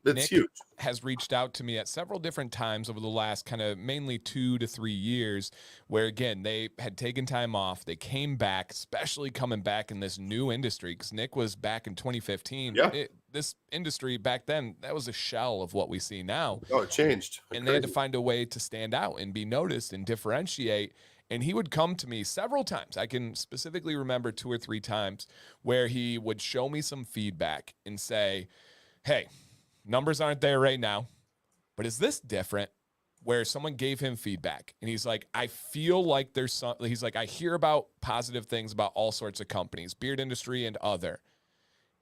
that's Nick huge. Has reached out to me at several different times over the last kind of mainly 2 to 3 years where, again, they had taken time off. They came back, especially coming back in this new industry because Nick was back in 2015. Yeah. This industry back then, that was a shell of what we see now. Oh, it changed. And they had to find a way to stand out and be noticed and differentiate. And he would come to me several times. I can specifically remember 2 or 3 times where he would show me some feedback and say, hey, numbers aren't there right now, but is this different? Where someone gave him feedback and he's like, I feel like there's some, he's like, I hear about positive things about all sorts of companies, beard industry and other.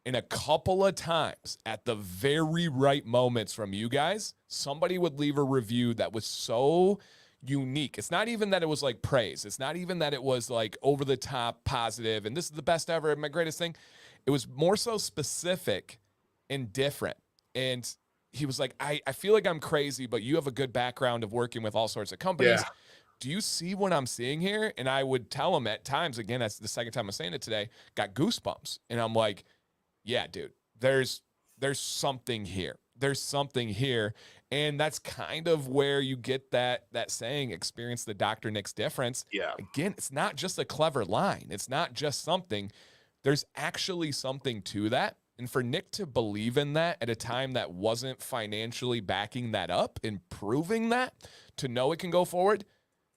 And a couple of times at the very right moments from you guys, somebody would leave a review that was so unique. It's not even that it was like praise. It's not even that it was like over the top positive and this is the best ever, my greatest thing. It was more so specific and different. And he was like, I feel like I'm crazy, but you have a good background of working with all sorts of companies. Yeah. Do you see what I'm seeing here? And I would tell him at times, again, that's the second time I'm saying it today, got goosebumps. And I'm like, yeah, dude, there's something here. There's something here. And that's kind of where you get that saying, experience the Dr. Nick's difference. Yeah. Again, it's not just a clever line. It's not just something. There's actually something to that. And for Nick to believe in that at a time that wasn't financially backing that up and proving that, to know it can go forward,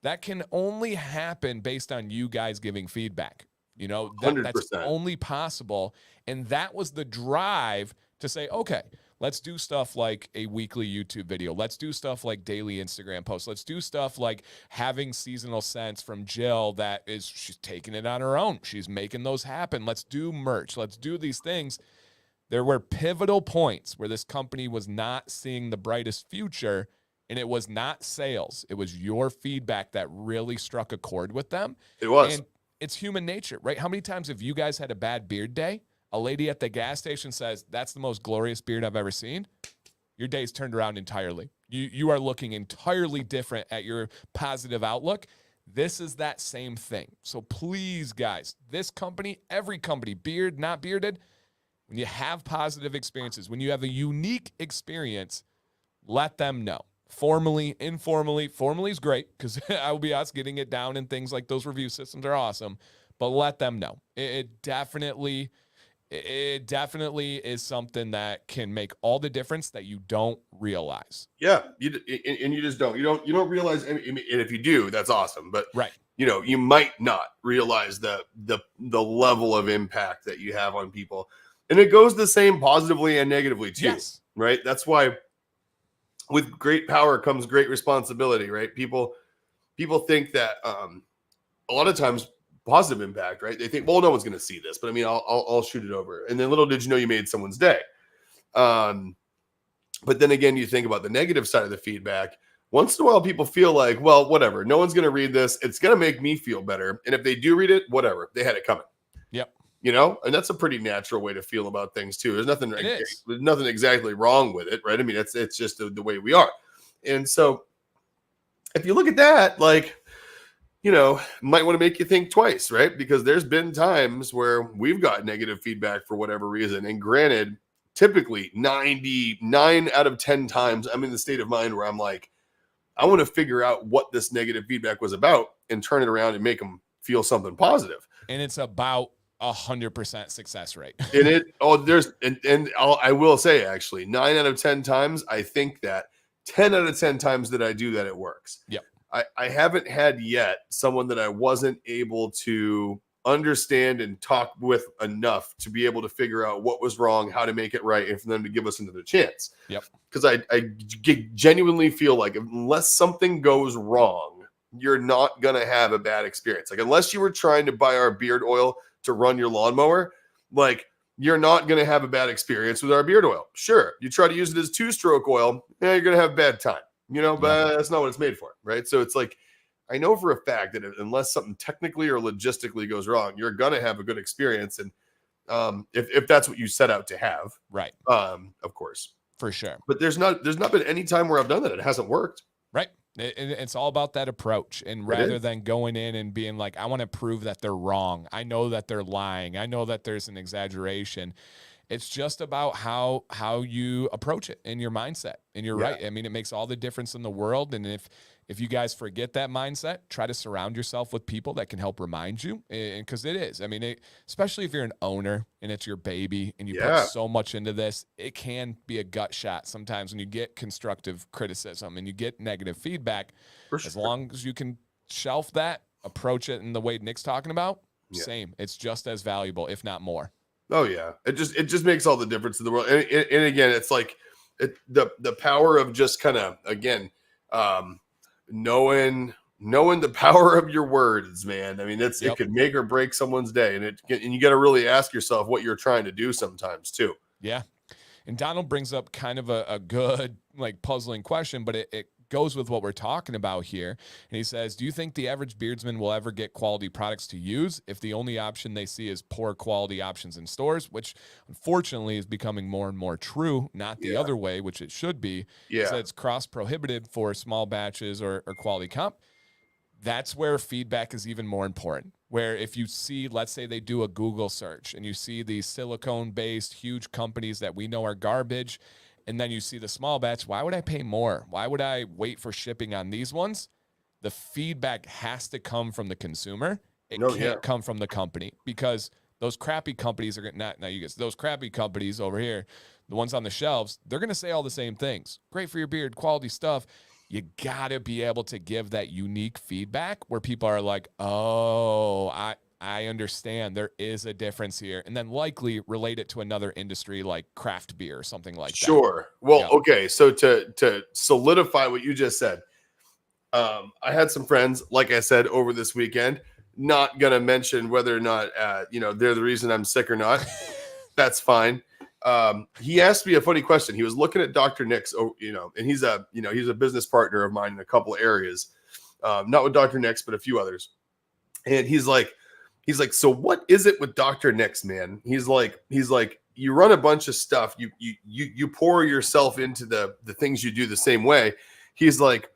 that can only happen based on you guys giving feedback. That's only possible. And that was the drive to say, okay, let's do stuff like a weekly YouTube video. Let's do stuff like daily Instagram posts. Let's do stuff like having seasonal scents from Jill she's taking it on her own. She's making those happen. Let's do merch. Let's do these things. There were pivotal points where this company was not seeing the brightest future, And it was not sales. It was your feedback that really struck a chord with them. It was. And it's human nature, right? How many times have you guys had a bad beard day? A lady at the gas station says, that's the most glorious beard I've ever seen. Your day's turned around entirely. You are looking entirely different at your positive outlook. This is that same thing. So please, guys, this company, every company, beard, not bearded, when you have positive experiences, when you have a unique experience, let them know. Formally, informally. Formally is great because I will be honest, getting it down and things like those review systems are awesome, but let them know. It definitely is something that can make all the difference that you don't realize. Yeah, and you just don't. You don't realize. And if you do, that's awesome. But right, you might not realize the level of impact that you have on people, and it goes the same positively and negatively too. Yes. Right. That's why with great power comes great responsibility. Right. People think that a lot of times positive impact. Right. They think, well, no one's going to see this, but I mean, I'll shoot it over. And then little did you know you made someone's day. But then again, you think about the negative side of the feedback. Once in a while, people feel like, well, whatever. No one's going to read this. It's going to make me feel better. And if they do read it, whatever. They had it coming. Yep. And that's a pretty natural way to feel about things too. There's nothing exactly wrong with it, right? I mean, it's just the way we are. And so if you look at that, like, might want to make you think twice, right? Because there's been times where we've got negative feedback for whatever reason. And granted, typically 99 out of 10 times I'm in the state of mind where I'm like, I want to figure out what this negative feedback was about and turn it around and make them feel something positive. And it's about 100% success rate. I will say actually 9 out of 10 times, I think that 10 out of 10 times that I do that, it works. Yep. I haven't had yet someone that I wasn't able to understand and talk with enough to be able to figure out what was wrong, how to make it right, and for them to give us another chance. Yep. Because I genuinely feel like unless something goes wrong, you're not going to have a bad experience. Like unless you were trying to buy our beard oil to run your lawnmower, like you're not going to have a bad experience with our beard oil. Sure. You try to use it as 2-stroke oil, you're going to have a bad time, but that's not what it's made for. Right. So it's like, I know for a fact that unless something technically or logistically goes wrong, you're going to have a good experience. And if that's what you set out to have, right. Of course, for sure. But there's not been any time where I've done that. It hasn't worked. Right. It's all about that approach. And rather than going in and being like, I want to prove that they're wrong. I know that they're lying. I know that there's an exaggeration. It's just about how you approach it in your mindset. And you're right. I mean, it makes all the difference in the world. And if you guys forget that mindset, try to surround yourself with people that can help remind you. And because it is, I mean, especially if you're an owner and it's your baby and you put so much into this, it can be a gut shot sometimes when you get constructive criticism and you get negative feedback. As long as you can shelf that, approach it in the way Nick's talking about, same. It's just as valuable, if not more. Oh yeah. It just makes all the difference in the world. And again, it's like the power of just kind of, again, knowing the power of your words, man. I mean, it could make or break someone's day, and you got to really ask yourself what you're trying to do sometimes too. Yeah. And Donald brings up kind of a good, like, puzzling question, but it goes with what we're talking about here. And he says, do you think the average beardsman will ever get quality products to use if the only option they see is poor quality options in stores, which unfortunately is becoming more and more true, not the other way, which it should be. Yeah. So it's cross-prohibited for small batches or quality comp. That's where feedback is even more important. Where if you see, let's say they do a Google search and you see these silicone-based huge companies that we know are garbage, and then you see the small batch, why would I pay more? Why would I wait for shipping on these ones? The feedback has to come from the consumer. It can't come from the company, because those crappy companies are not, now you guys, those crappy companies over here, the ones on the shelves, they're going to say all the same things. Great for your beard, quality stuff. You got to be able to give that unique feedback where people are like, oh, I understand there is a difference here, and then likely relate it to another industry like craft beer or something like that. Sure. Well, okay. So to solidify what you just said, I had some friends, like I said, over this weekend, not going to mention whether or not, they're the reason I'm sick or not. That's fine. he asked me a funny question. He was looking at Dr. Nick's, and he's a business partner of mine in a couple of areas, not with Dr. Nick's, but a few others. And he's like, so what is it with Dr. Nick's, man? He's like, you run a bunch of stuff. You pour yourself into the things you do the same way. He's like,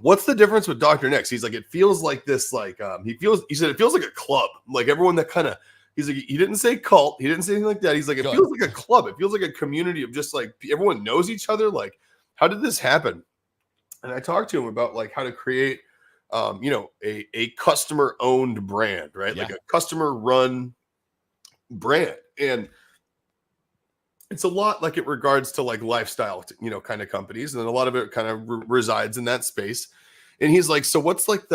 what's the difference with Dr. Nick's? He's like, it feels like this, like, he said, it feels like a club. Like everyone that kind of, he's like, he didn't say cult. He didn't say anything like that. He's like, it feels like a club. It feels like a community of just like everyone knows each other. Like, how did this happen? And I talked to him about like how to create, a customer owned brand, right? Yeah. Like a customer run brand. And it's a lot like it regards to like lifestyle, kind of companies. And then a lot of it kind of resides in that space. And he's like, so what's like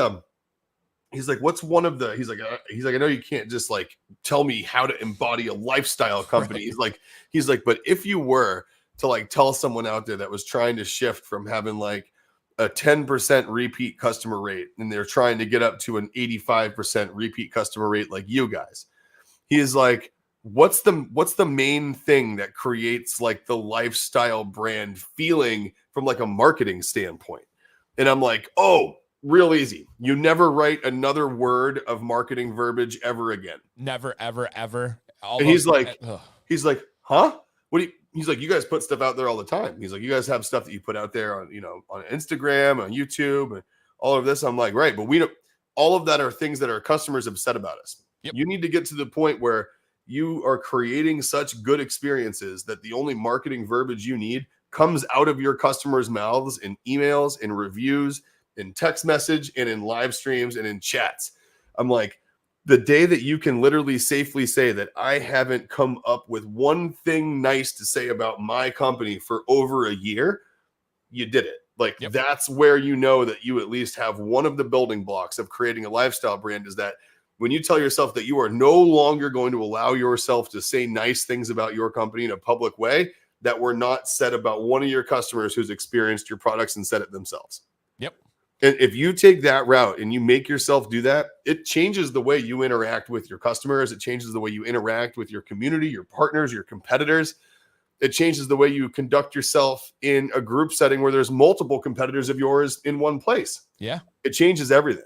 what's one of the, he's like, I know you can't just like tell me how to embody a lifestyle company. Right. He's like, but if you were to like tell someone out there that was trying to shift from having like a 10% repeat customer rate and they're trying to get up to an 85% repeat customer rate like you guys, he's like, what's the main thing that creates like the lifestyle brand feeling from like a marketing standpoint? And I'm like, oh, real easy. You never write another word of marketing verbiage ever again. Never, ever, ever. And he's like, huh? What do you? He's like, you guys put stuff out there all the time. He's like, you guys have stuff that you put out there on, on Instagram, on YouTube, and all of this. I'm like, right, but we don't. All of that are things that our customers have said about us. Yep. You need to get to the point where you are creating such good experiences that the only marketing verbiage you need comes out of your customers' mouths in emails, in reviews, in text message, and in live streams, and in chats. I'm like, the day that you can literally safely say that I haven't come up with one thing nice to say about my company for over a year, you did it. Like, That's where you know that you at least have one of the building blocks of creating a lifestyle brand, is that when you tell yourself that you are no longer going to allow yourself to say nice things about your company in a public way that were not said about one of your customers who's experienced your products and said it themselves. Yep. And if you take that route and you make yourself do that, it changes the way you interact with your customers. It changes the way you interact with your community, your partners, your competitors. It changes the way you conduct yourself in a group setting where there's multiple competitors of yours in one place. Yeah. It changes everything.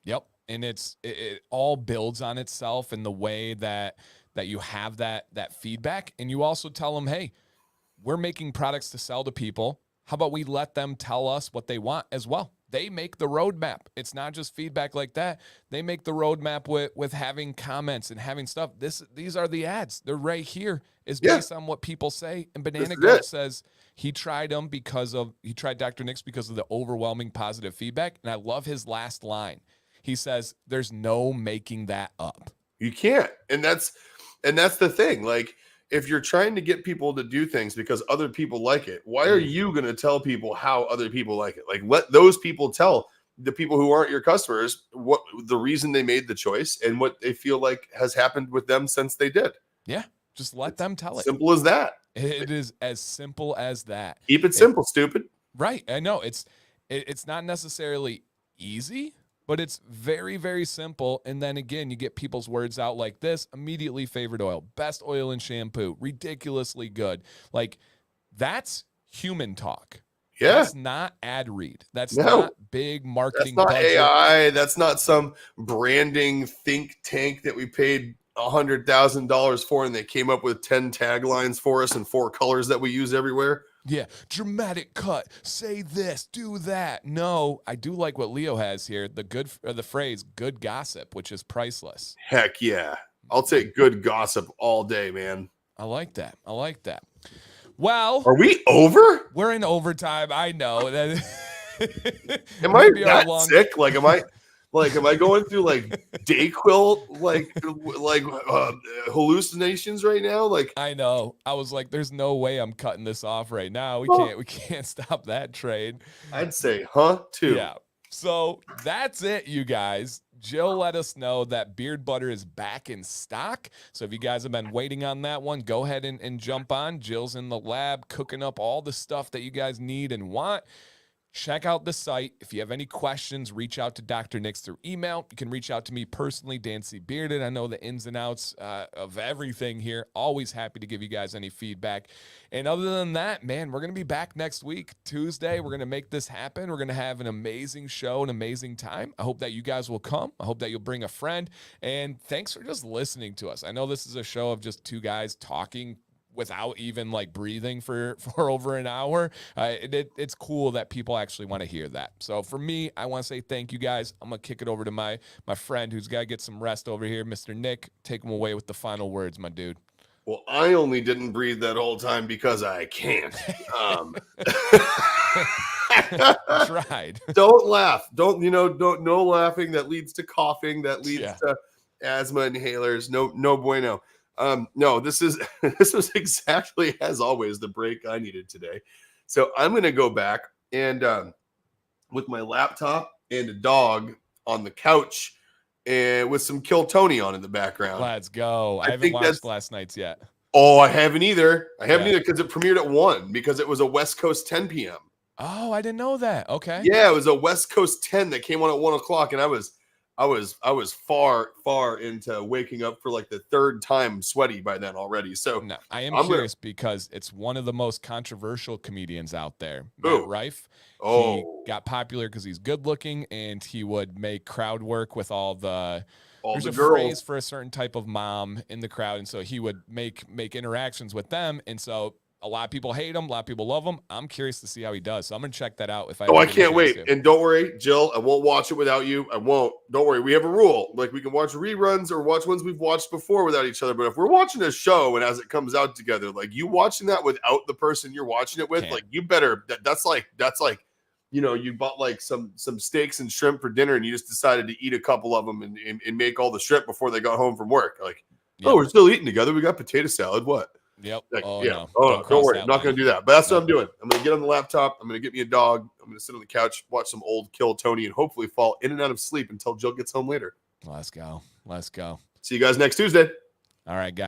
Yep. And it all builds on itself in the way that you have that feedback. And you also tell them, hey, we're making products to sell to people. How about we let them tell us what they want as well? They make the roadmap. It's not just feedback like that. They make the roadmap with having comments and having stuff. These are the ads. They're right here. It's based on what people say. And Banana Goat says he tried Dr. Nick's because of the overwhelming positive feedback. And I love his last line. He says, there's no making that up. You can't. And that's the thing. Like, if you're trying to get people to do things because other people like it, why are you going to tell people how other people like it? Like, let those people tell the people who aren't your customers what the reason they made the choice and what they feel like has happened with them since they did. Yeah. Just let them tell it. Simple as that. It is as simple as that. Keep it simple, stupid. Right. I know it's not necessarily easy, but it's very, very simple. And then again, you get people's words out like this: immediately favorite oil, best oil and shampoo, ridiculously good. Like, that's human talk. Yeah. That's not ad read. That's not big marketing. That's not budget. AI. That's not some branding think tank that we paid $100,000 for and they came up with 10 taglines for us and 4 colors that we use everywhere. Yeah. Dramatic cut. Say this, do that. No, I do like what Leo has here. The phrase good gossip, which is priceless. Heck yeah. I'll take good gossip all day, man. I like that. Well, are we over? We're in overtime. I know that. Am I that sick? Like, am I going through like Dayquil, like hallucinations right now? Like, I know. I was like, there's no way I'm cutting this off right now. We can't stop that trade. I'd say, too. Yeah. So that's it, you guys. Jill let us know that beard butter is back in stock. So if you guys have been waiting on that one, go ahead and jump on. Jill's in the lab cooking up all the stuff that you guys need and want. check out the site. If you have any questions, reach out to Dr. Nix through email. You can reach out to me personally, Dan C. Bearded. I know the ins and outs of everything here. Always happy to give you guys any feedback. And other than that, man, we're going to be back next week, Tuesday. We're going to make this happen. We're going to have an amazing show, an amazing time. I hope that you guys will come. I hope that you'll bring a friend. And thanks for just listening to us. I know this is a show of just two guys talking without even like breathing for over an hour. It's cool that people actually want to hear that. So for me, I want to say thank you guys. I'm going to kick it over to my friend who's got to get some rest over here, Mr. Nick. Take him away with the final words, my dude. Well, I only didn't breathe that whole time because I can't. Tried. Don't laugh. Don't no laughing. That leads to coughing. That leads to asthma inhalers. No bueno. No, this was exactly as always the break I needed today. So I'm going to go back and with my laptop and a dog on the couch and with some Kill Tony on in the background. Let's go. I haven't watched last night's yet. Oh, I haven't either. Either because it premiered at 1 because it was a West Coast 10 p.m. Oh, I didn't know that. Okay. Yeah, it was a West Coast 10 that came on at 1 o'clock, and I was far into waking up for like the third time sweaty by then already. So no, I'm curious because it's one of the most controversial comedians out there, Matt Rife. Oh, he got popular because he's good looking and he would make crowd work with all the girls. Phrase for a certain type of mom in the crowd, and so he would make interactions with them, and so a lot of people hate him, a lot of people love him. I'm curious to see how he does, so I'm gonna check that out. I can't wait. And don't worry, Jill, I won't watch it without you. I won't. Don't worry. We have a rule. Like we can watch reruns or watch ones we've watched before without each other. But if we're watching a show and as it comes out together, like you watching that without the person you're watching it with, like you better. That's like you bought like some steaks and shrimp for dinner and you just decided to eat a couple of them and make all the shrimp before they got home from work. Like, oh, we're still eating together. We got potato salad. What? Yep. Like, no. Don't worry. I'm not going to do that. But that's what I'm doing. I'm going to get on the laptop. I'm going to get me a dog. I'm going to sit on the couch, watch some old Kill Tony, and hopefully fall in and out of sleep until Jill gets home later. Let's go. See you guys next Tuesday. All right, guys.